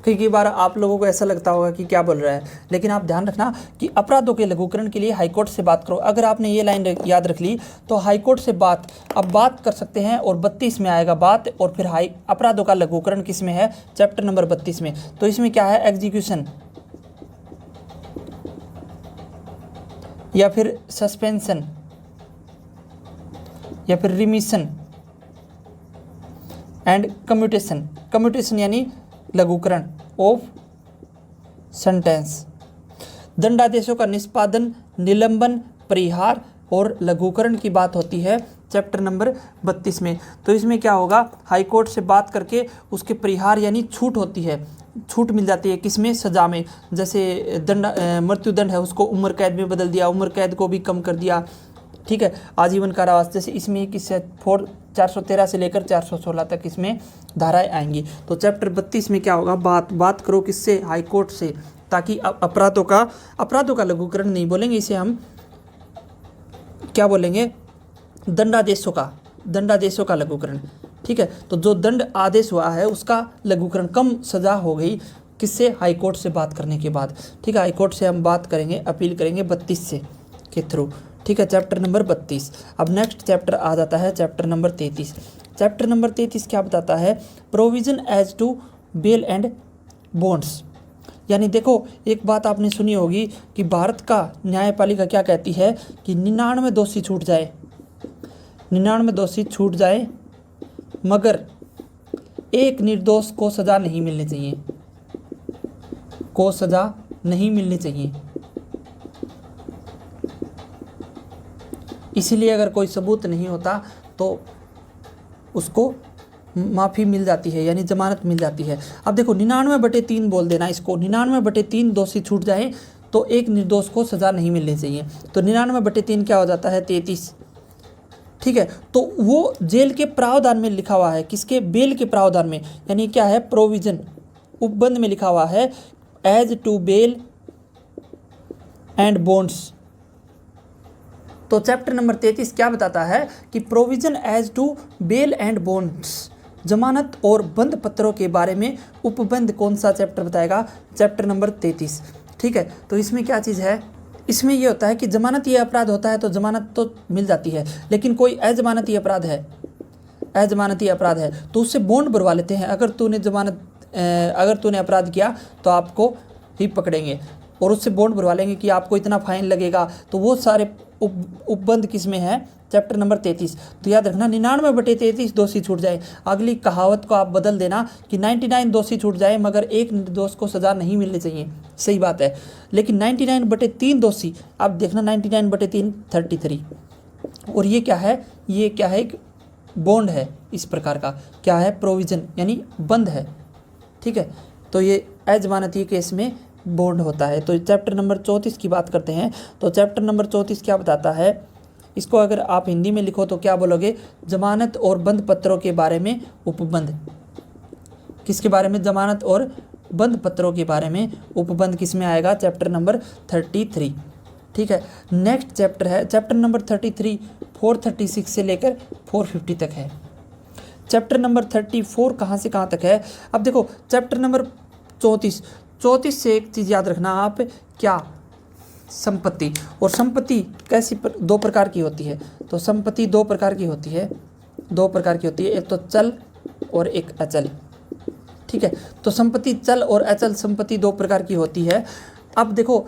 कई बार आप लोगों को ऐसा लगता होगा कि क्या बोल रहा है, लेकिन आप ध्यान रखना कि अपराधों के लघुकरण के लिए हाईकोर्ट से बात करो। अगर आपने ये लाइन याद रख ली तो हाईकोर्ट से अब बात कर सकते हैं, और 32 में आएगा बात, और फिर अपराधों का लघुकरण किस में है? चैप्टर नंबर 32 में। तो इसमें क्या है? एग्जीक्यूशन या फिर सस्पेंशन या फिर रिमिशन एंड कम्यूटेशन यानी लघुकरण ऑफ सेंटेंस। दंडादेशों का निष्पादन, निलंबन, परिहार और लघुकरण की बात होती है चैप्टर नंबर 32 में। तो इसमें क्या होगा? हाईकोर्ट से बात करके उसके परिहार यानी छूट होती है, छूट मिल जाती है किसमें? सजा में। जैसे मृत्युदंड है उसको उम्र कैद में बदल दिया, उम्र कैद को भी कम कर दिया। ठीक है, आजीवन कारावास, जैसे इसमें किससे 413 से लेकर 416 तक इसमें धाराएं आएंगी। तो चैप्टर 32 में क्या होगा? बात करो किससे? हाईकोर्ट से, ताकि अपराधों का लघुकरण नहीं बोलेंगे, इसे हम क्या बोलेंगे? दंडादेशों का लघुकरण। ठीक है, तो जो दंड आदेश हुआ है उसका लघुकरण, कम सजा हो गई, किससे? हाईकोर्ट से बात करने के बाद। ठीक है, हाईकोर्ट से हम बात करेंगे, अपील करेंगे 32 से के थ्रू। ठीक है, चैप्टर नंबर 32। अब नेक्स्ट चैप्टर आ जाता है चैप्टर नंबर 33। चैप्टर नंबर 33 क्या बताता है? Provision as to bail and bonds. यानी देखो, एक बात आपने सुनी होगी कि भारत का न्यायपालिका क्या कहती है कि 99 दोषी छूट जाए मगर एक निर्दोष को सजा नहीं मिलनी चाहिए। इसीलिए अगर कोई सबूत नहीं होता तो उसको माफ़ी मिल जाती है, यानी जमानत मिल जाती है। अब देखो 99/3 बोल देना इसको, 99/3 दोषी छूट जाए तो एक निर्दोष को सज़ा नहीं मिलनी चाहिए। तो 99/3 क्या हो जाता है? 33। ठीक है, तो वो जेल के प्रावधान में लिखा हुआ है, किसके? बेल के प्रावधान में, यानी क्या है? प्रोविजन, उपबंध में लिखा हुआ है as to bail and bonds. तो चैप्टर नंबर 33 क्या बताता है कि provision as to bail and bonds, जमानत और बंद पत्रों के बारे में उपबंध कौन सा चैप्टर बताएगा? Chapter number 33। ठीक है, तो इसमें क्या चीज़ है? इसमें यह होता है कि जमानती अपराध होता है तो जमानत तो मिल जाती है, लेकिन कोई अजमानती अपराध है तो उससे बॉन्ड भरवा लेते हैं। अगर तूने अपराध किया तो आपको ही पकड़ेंगे और उससे बॉन्ड भरवा लेंगे कि आपको इतना फाइन लगेगा। तो वो सारे उपबंध किस में है? Chapter number 33। तो याद रखना 99/33 दोषी छूट जाए। अगली कहावत को आप बदल देना कि 99 दोषी छूट जाए मगर एक निर्दोष को सज़ा नहीं मिलनी चाहिए। सही बात है, लेकिन 99/3 दोषी, आप देखना 99/3 33। और ये क्या है? एक बॉन्ड है इस प्रकार का। क्या है? प्रोविजन यानी बंद है। ठीक है, तो ये अजमानती केस में बॉन्ड होता है। तो चैप्टर नंबर 34 की बात करते हैं। तो चैप्टर नंबर 34 क्या बताता है? इसको अगर आप हिंदी में लिखो तो क्या बोलोगे? जमानत और बंद पत्रों के बारे में उपबंध। किसके बारे में? जमानत और बंद पत्रों के बारे में उपबंध किस में आएगा? Chapter number 33। ठीक है, नेक्स्ट चैप्टर है चैप्टर नंबर 33 436 से लेकर 450 तक है। चैप्टर नंबर 34 कहाँ से कहाँ तक है? अब देखो चैप्टर नंबर 34 से एक चीज़ याद रखना आप, क्या? संपत्ति। और संपत्ति कैसी दो प्रकार की होती है? तो संपत्ति दो प्रकार की होती है, एक तो चल और एक अचल। ठीक है, तो संपत्ति चल और अचल संपत्ति दो प्रकार की होती है। अब देखो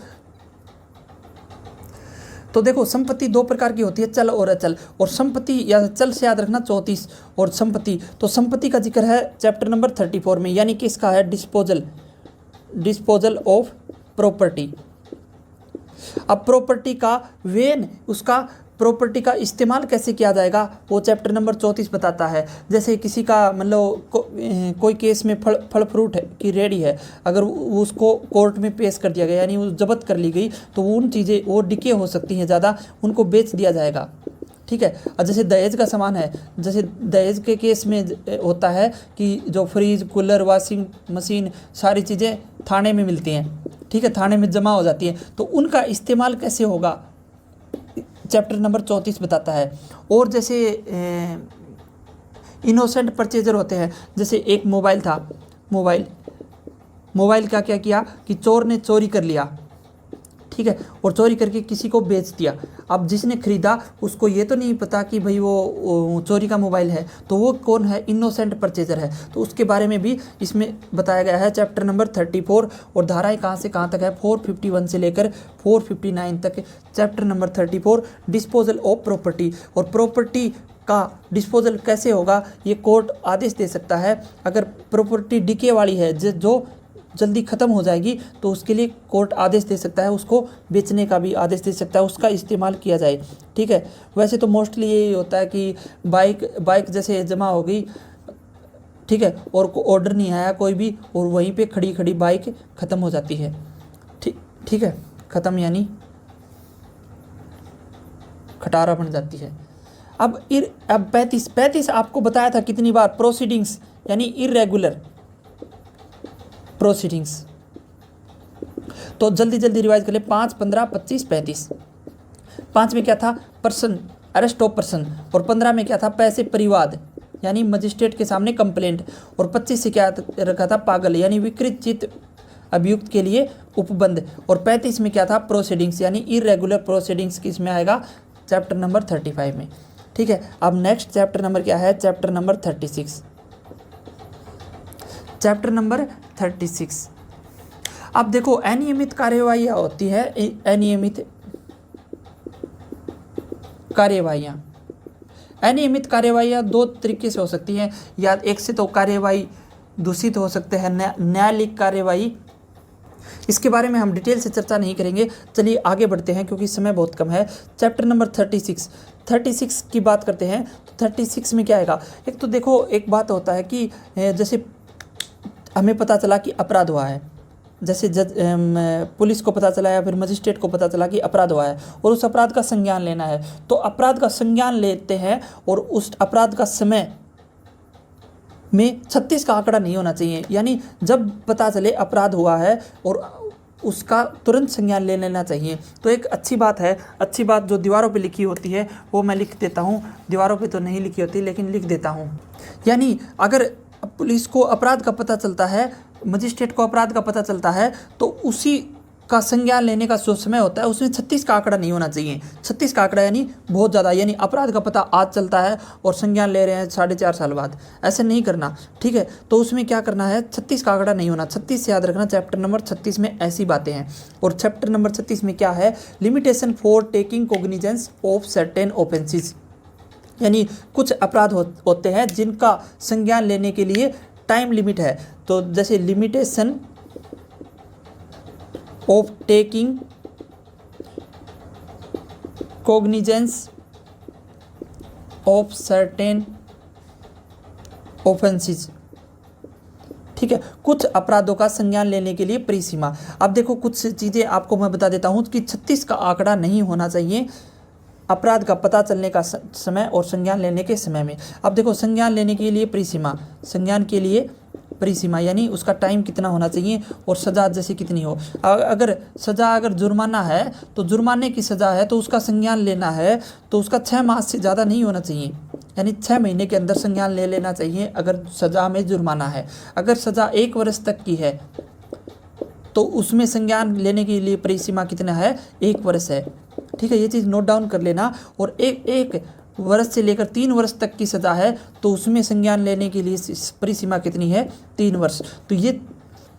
संपत्ति दो प्रकार की होती है, चल और अचल। और संपत्ति या चल से याद रखना 34, और संपत्ति, तो संपत्ति का जिक्र है चैप्टर नंबर 34 में, यानी कि इसका है डिस्पोजल ऑफ प्रॉपर्टी। अब प्रॉपर्टी का वेन, उसका प्रॉपर्टी का इस्तेमाल कैसे किया जाएगा वो चैप्टर नंबर 34 बताता है। जैसे किसी का मतलब कोई केस में फल फ्रूट की रेडी है, अगर उसको कोर्ट में पेश कर दिया गया यानी वो जब्त कर ली गई, तो उन चीज़ें वो डिके हो सकती हैं ज़्यादा, उनको बेच दिया जाएगा। ठीक है। और जैसे दहेज का सामान है, जैसे दहेज के केस में होता है कि जो फ्रिज, कूलर, वॉशिंग मशीन, सारी चीज़ें थाने में मिलती हैं, ठीक है, थाने में जमा हो जाती हैं, तो उनका इस्तेमाल कैसे होगा चैप्टर नंबर 34 बताता है। और जैसे इनोसेंट परचेजर होते हैं, जैसे एक मोबाइल था, मोबाइल का क्या किया कि चोर ने चोरी कर लिया, ठीक है, और चोरी करके किसी को बेच दिया। अब जिसने खरीदा उसको ये तो नहीं पता कि भाई वो चोरी का मोबाइल है, तो वो कौन है, इनोसेंट परचेजर है। तो उसके बारे में भी इसमें बताया गया है चैप्टर नंबर 34। और धाराएं कहाँ से कहाँ तक है, 451 से लेकर 459 तक chapter number 34 disposal of property. और प्रॉपर्टी का डिस्पोजल कैसे होगा ये कोर्ट आदेश दे सकता है। अगर प्रॉपर्टी डिके वाली है जो जल्दी ख़त्म हो जाएगी तो उसके लिए कोर्ट आदेश दे सकता है, उसको बेचने का भी आदेश दे सकता है, उसका इस्तेमाल किया जाए। ठीक है। वैसे तो मोस्टली यही होता है कि बाइक जैसे जमा हो गई, ठीक है, और ऑर्डर नहीं आया कोई भी, और वहीं पे खड़ी खड़ी बाइक ख़त्म हो जाती है। ठीक है, ख़त्म यानी खटारा बन जाती है। अब 35 आपको बताया था कितनी बार, प्रोसीडिंग्स यानी इरेगुलर प्रोसीडिंग्स। तो जल्दी जल्दी रिवाइज कर ले, 5, 15, 25, 35। 5 में क्या था, पर्सन, अरेस्ट ऑफ पर्सन, और 15 में क्या था, पैसे परिवाद यानी मजिस्ट्रेट के सामने कंप्लेंट, और 25 से क्या रखा था, पागल यानी विकृत चित्त अभियुक्त के लिए उपबंध, और 35 में क्या था, प्रोसीडिंग्स यानी इरेगुलर प्रोसीडिंग्स किस में आएगा, चैप्टर नंबर 35 में। ठीक है। अब नेक्स्ट चैप्टर नंबर क्या है, चैप्टर नंबर 36। Chapter number 36। अब देखो अनियमित कार्यवाहियाँ होती है, अनियमित कार्यवाहियाँ 2 तरीके से हो सकती हैं, या एक से तो कार्यवाही दूषित हो सकते हैं, न्यायालयिक कार्यवाही। इसके बारे में हम डिटेल से चर्चा नहीं करेंगे, चलिए आगे बढ़ते हैं क्योंकि समय बहुत कम है। चैप्टर नंबर 36 की बात करते हैं। तो 36 में क्या आएगा, एक तो देखो एक बात होता है कि जैसे हमें पता चला कि अपराध हुआ है, जैसे पुलिस को पता चला या फिर मजिस्ट्रेट को पता चला कि अपराध हुआ है और उस अपराध का संज्ञान लेना है, तो अपराध का संज्ञान लेते हैं और उस अपराध का समय में 36 का आंकड़ा नहीं होना चाहिए। यानी जब पता चले अपराध हुआ है और उसका तुरंत संज्ञान ले लेना चाहिए। तो एक अच्छी बात है, अच्छी बात जो दीवारों पे लिखी होती है वो मैं लिख देता हूँ, दीवारों पे तो नहीं लिखी होती लेकिन लिख देता हूँ। यानी अगर पुलिस को अपराध का पता चलता है, मजिस्ट्रेट को अपराध का पता चलता है, तो उसी का संज्ञान लेने का जो समय होता है उसमें 36 का आंकड़ा नहीं होना चाहिए। 36 का आंकड़ा यानी बहुत ज़्यादा, यानी अपराध का पता आज चलता है और संज्ञान ले रहे हैं 4.5 साल बाद, ऐसे नहीं करना। ठीक है। तो उसमें क्या करना है, 36 का आंकड़ा नहीं होना। 36 से याद रखना, चैप्टर नंबर 36 में ऐसी बातें हैं। और चैप्टर नंबर 36 में क्या है, limitation for taking cognizance of certain offences, यानी कुछ अपराध होते हैं जिनका संज्ञान लेने के लिए टाइम लिमिट है। तो जैसे limitation of taking cognizance of certain offences, ठीक है, कुछ अपराधों का संज्ञान लेने के लिए परिसीमा। अब देखो कुछ चीज़ें आपको मैं बता देता हूँ कि 36 का आंकड़ा नहीं होना चाहिए अपराध का पता चलने का समय और संज्ञान लेने के समय में। अब देखो संज्ञान लेने के लिए परिसीमा, संज्ञान के लिए परिसीमा यानी उसका टाइम कितना होना चाहिए और सज़ा जैसे कितनी हो। अगर सज़ा अगर जुर्माना है तो जुर्माने की सज़ा है तो उसका संज्ञान लेना है तो उसका 6 माह से ज़्यादा नहीं होना चाहिए, यानी 6 महीने के अंदर संज्ञान ले लेना चाहिए अगर सज़ा में जुर्माना है। अगर सज़ा 1 वर्ष तक की है तो उसमें संज्ञान लेने के लिए परिसीमा कितना है, 1 वर्ष है। ठीक है, ये चीज़ नोट डाउन कर लेना। और एक वर्ष से लेकर 3 वर्ष तक की सज़ा है तो उसमें संज्ञान लेने के लिए परिसीमा कितनी है, 3 वर्ष। तो ये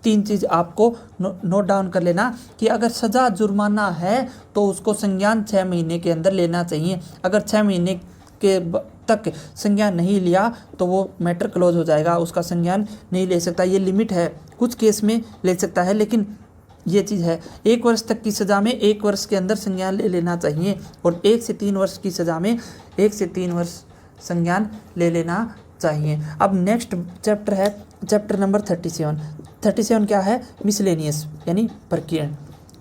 3 चीज़ आपको नोट डाउन कर लेना कि अगर सज़ा जुर्माना है तो उसको संज्ञान 6 महीने के अंदर लेना चाहिए। अगर 6 महीने के तक संज्ञान नहीं लिया तो वो मैटर क्लोज हो जाएगा, उसका संज्ञान नहीं ले सकता। ये लिमिट है, कुछ केस में ले सकता है लेकिन ये चीज़ है। 1 वर्ष तक की सज़ा में 1 वर्ष के अंदर संज्ञान ले लेना चाहिए, और 1 से 3 वर्ष की सज़ा में 1 से 3 वर्ष संज्ञान ले लेना चाहिए। अब नेक्स्ट चैप्टर है चैप्टर नंबर 37 क्या है, मिसलेनियस यानी प्रकीर्ण।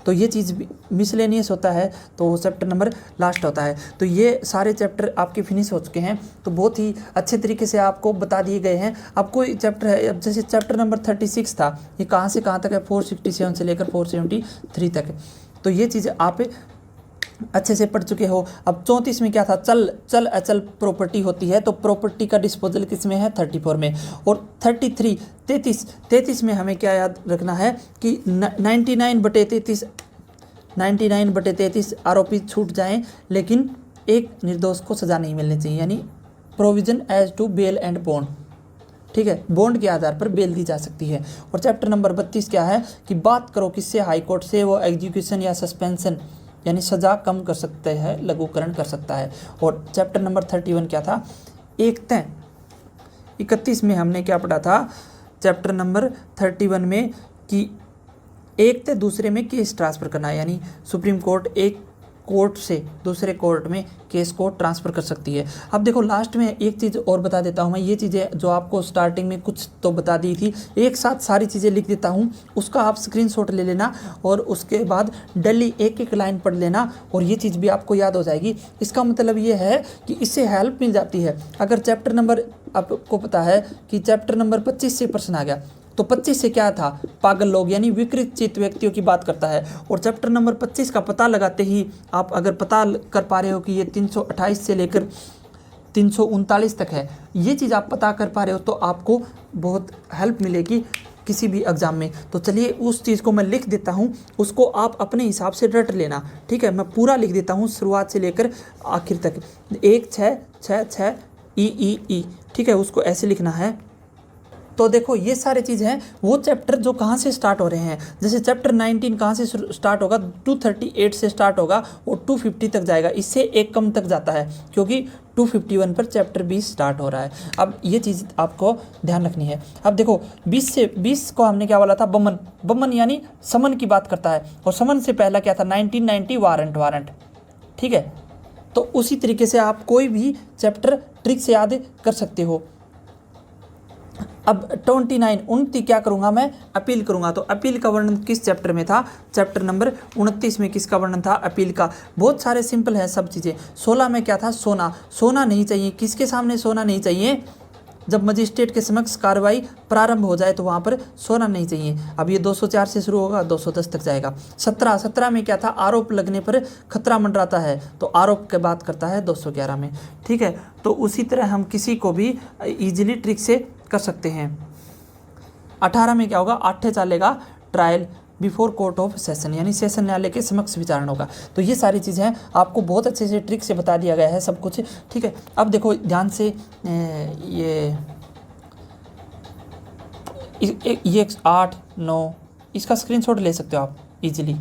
तो ये चीज़ मिसलेनियस होता है तो चैप्टर नंबर लास्ट होता है। तो ये सारे चैप्टर आपके फिनिश हो चुके हैं, तो बहुत ही अच्छे तरीके से आपको बता दिए गए हैं। अब कोई चैप्टर है, अब जैसे चैप्टर नंबर 36 था, ये कहाँ से कहाँ तक है, 467 से लेकर 473 तक। तो ये चीज़ आप अच्छे से पढ़ चुके हो। अब 34 में क्या था, चल अचल प्रॉपर्टी होती है, तो प्रॉपर्टी का डिस्पोजल किस में है, 34 में। और 33 में हमें क्या याद रखना है कि 99/33 आरोपी छूट जाएं, लेकिन एक निर्दोष को सज़ा नहीं मिलनी चाहिए, यानी provision as to bail and bond. ठीक है, बॉन्ड के आधार पर बेल दी जा सकती है। और चैप्टर नंबर 32 क्या है कि बात करो किससे, हाई कोर्ट से, वो एग्जीक्यूशन या सस्पेंशन यानी सज़ा कम कर सकते हैं, लघुकरण कर सकता है। और चैप्टर नंबर 31 क्या था, एक तय। 31 में हमने क्या पढ़ा था चैप्टर नंबर 31 में कि एक तय दूसरे में केस ट्रांसफ़र करना, यानी सुप्रीम कोर्ट एक कोर्ट से दूसरे कोर्ट में केस को ट्रांसफ़र कर सकती है। अब देखो लास्ट में एक चीज़ और बता देता हूँ मैं, ये चीज़ें जो आपको स्टार्टिंग में कुछ तो बता दी थी, एक साथ सारी चीज़ें लिख देता हूँ, उसका आप स्क्रीनशॉट ले लेना और उसके बाद डेली एक एक लाइन पढ़ लेना, और ये चीज़ भी आपको याद हो जाएगी। इसका मतलब ये है कि इससे हेल्प मिल जाती है। अगर चैप्टर नंबर, आपको पता है कि चैप्टर नंबर 25 से प्रश्न आ गया, तो 25 से क्या था, पागल लोग यानी विकृत चित्त व्यक्तियों की बात करता है। और चैप्टर नंबर 25 का पता लगाते ही आप अगर पता कर पा रहे हो कि ये 328 से लेकर 339 तक है, ये चीज़ आप पता कर पा रहे हो, तो आपको बहुत हेल्प मिलेगी किसी भी एग्ज़ाम में। तो चलिए उस चीज़ को मैं लिख देता हूँ, उसको आप अपने हिसाब से रट लेना। ठीक है, मैं पूरा लिख देता हूँ शुरुआत से लेकर आखिर तक। 1-6-6-6 ई। ठीक है, उसको ऐसे लिखना है। तो देखो ये सारे चीज़ हैं, वो चैप्टर जो कहाँ से स्टार्ट हो रहे हैं। जैसे चैप्टर 19 कहाँ से स्टार्ट होगा, 238 से स्टार्ट होगा और 250 तक जाएगा, इससे एक कम तक जाता है, क्योंकि 251 पर चैप्टर 20 स्टार्ट हो रहा है। अब ये चीज़ आपको ध्यान रखनी है। अब देखो 20 को हमने क्या बोला था, बमन यानी समन की बात करता है, और समन से पहला क्या था, 1990 वारंट। ठीक है, तो उसी तरीके से आप कोई भी चैप्टर ट्रिक से याद कर सकते हो। अब 29 क्या करूँगा मैं, अपील करूँगा। तो अपील का वर्णन किस चैप्टर में था, चैप्टर नंबर 29 में किसका वर्णन था, अपील का। बहुत सारे सिंपल है सब चीज़ें। 16 में क्या था, सोना नहीं चाहिए। किसके सामने सोना नहीं चाहिए, जब मजिस्ट्रेट के समक्ष कार्रवाई प्रारंभ हो जाए तो वहाँ पर सोना नहीं चाहिए। अब ये 204 से शुरू होगा, 210 तक जाएगा। 17 में क्या था, आरोप लगने पर खतरा मंडराता है, तो आरोप के बात करता है 211 में। ठीक है, तो उसी तरह हम किसी को भी इजीली ट्रिक से कर सकते हैं। 18 में क्या होगा, आठे चालेगा trial before court of session, यानी सेशन न्यायालय के समक्ष विचारण होगा। तो ये सारी चीज़ें हैं, आपको बहुत अच्छे से ट्रिक से बता दिया गया है सब कुछ। ठीक है, अब देखो ध्यान से, ये 8-9 इसका स्क्रीनशॉट ले सकते हो आप इजीली।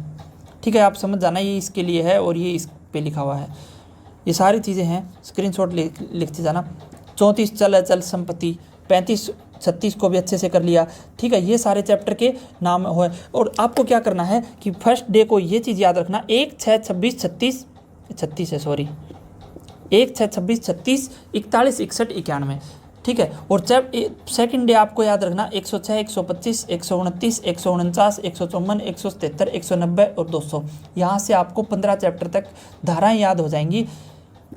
ठीक है, आप समझ जाना ये इसके लिए है और ये इस पे लिखा हुआ है, ये सारी चीज़ें हैं, स्क्रीनशॉट लिखते जाना। 34 चल अचल संपत्ति, 35-36 को भी अच्छे से कर लिया। ठीक है, ये सारे चैप्टर के नाम हो। और आपको क्या करना है कि फर्स्ट डे को ये चीज़ याद रखना, 1-6-26-36 है, सॉरी 1-6-26-36 41-61-91। ठीक है, और सेकंड डे आपको याद रखना 106, 125, 129, 149, 154, 173, 190 और 200। यहाँ से आपको 15 चैप्टर तक धाराएँ याद हो जाएंगी।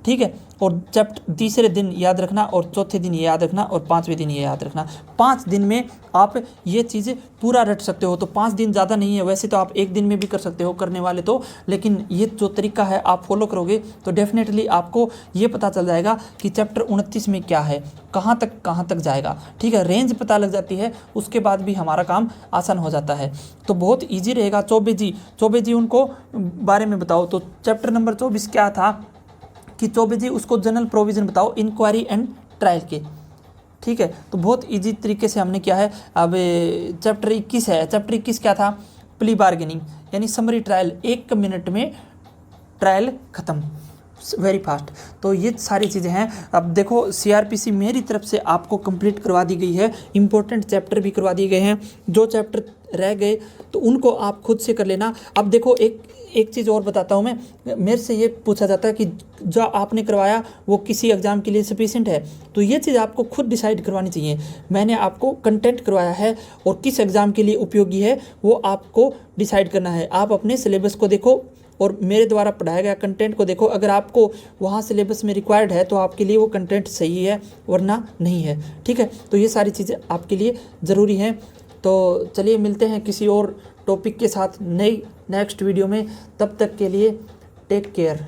ठीक है, और चैप्टर तीसरे दिन याद रखना, और चौथे दिन ये याद रखना, और 5वें दिन ये याद रखना। 5 दिन में आप ये चीज़ें पूरा रट सकते हो। तो 5 दिन ज़्यादा नहीं है, वैसे तो आप 1 दिन में भी कर सकते हो करने वाले तो, लेकिन ये जो तरीका है आप फॉलो करोगे तो डेफिनेटली आपको ये पता चल जाएगा कि चैप्टर 29 में क्या है, कहाँ तक जाएगा। ठीक है, रेंज पता लग जाती है, उसके बाद भी हमारा काम आसान हो जाता है, तो बहुत ईजी रहेगा। चौबे जी उनको बारे में बताओ। तो चैप्टर नंबर 24 क्या था कि 24 जी उसको जनरल प्रोविज़न बताओ इंक्वायरी एंड ट्रायल के। ठीक है, तो बहुत इजी तरीके से हमने किया है। अब चैप्टर 21 है, चैप्टर 21 क्या था, प्ली बार्गेनिंग यानी समरी ट्रायल, 1 मिनट में ट्रायल ख़त्म। Very fast. तो ये सारी चीज़ें हैं। अब देखो CRPC मेरी तरफ से आपको कंप्लीट करवा दी गई है, इंपॉर्टेंट चैप्टर भी करवा दिए गए हैं, जो चैप्टर रह गए तो उनको आप खुद से कर लेना। अब देखो एक चीज़ और बताता हूँ मैं, मेरे से ये पूछा जाता है कि जो आपने करवाया वो किसी एग्ज़ाम के लिए सफिशिएंट है, तो ये चीज़ आपको खुद डिसाइड करवानी चाहिए। मैंने आपको कंटेंट करवाया है और किस एग्ज़ाम के लिए उपयोगी है वो आपको डिसाइड करना है। आप अपने सिलेबस को देखो और मेरे द्वारा पढ़ाया गया कंटेंट को देखो, अगर आपको वहाँ सिलेबस में रिक्वायर्ड है तो आपके लिए वो कंटेंट सही है, वरना नहीं है। ठीक है, तो ये सारी चीज़ें आपके लिए ज़रूरी हैं। तो चलिए मिलते हैं किसी और टॉपिक के साथ नेक्स्ट वीडियो में। तब तक के लिए टेक केयर।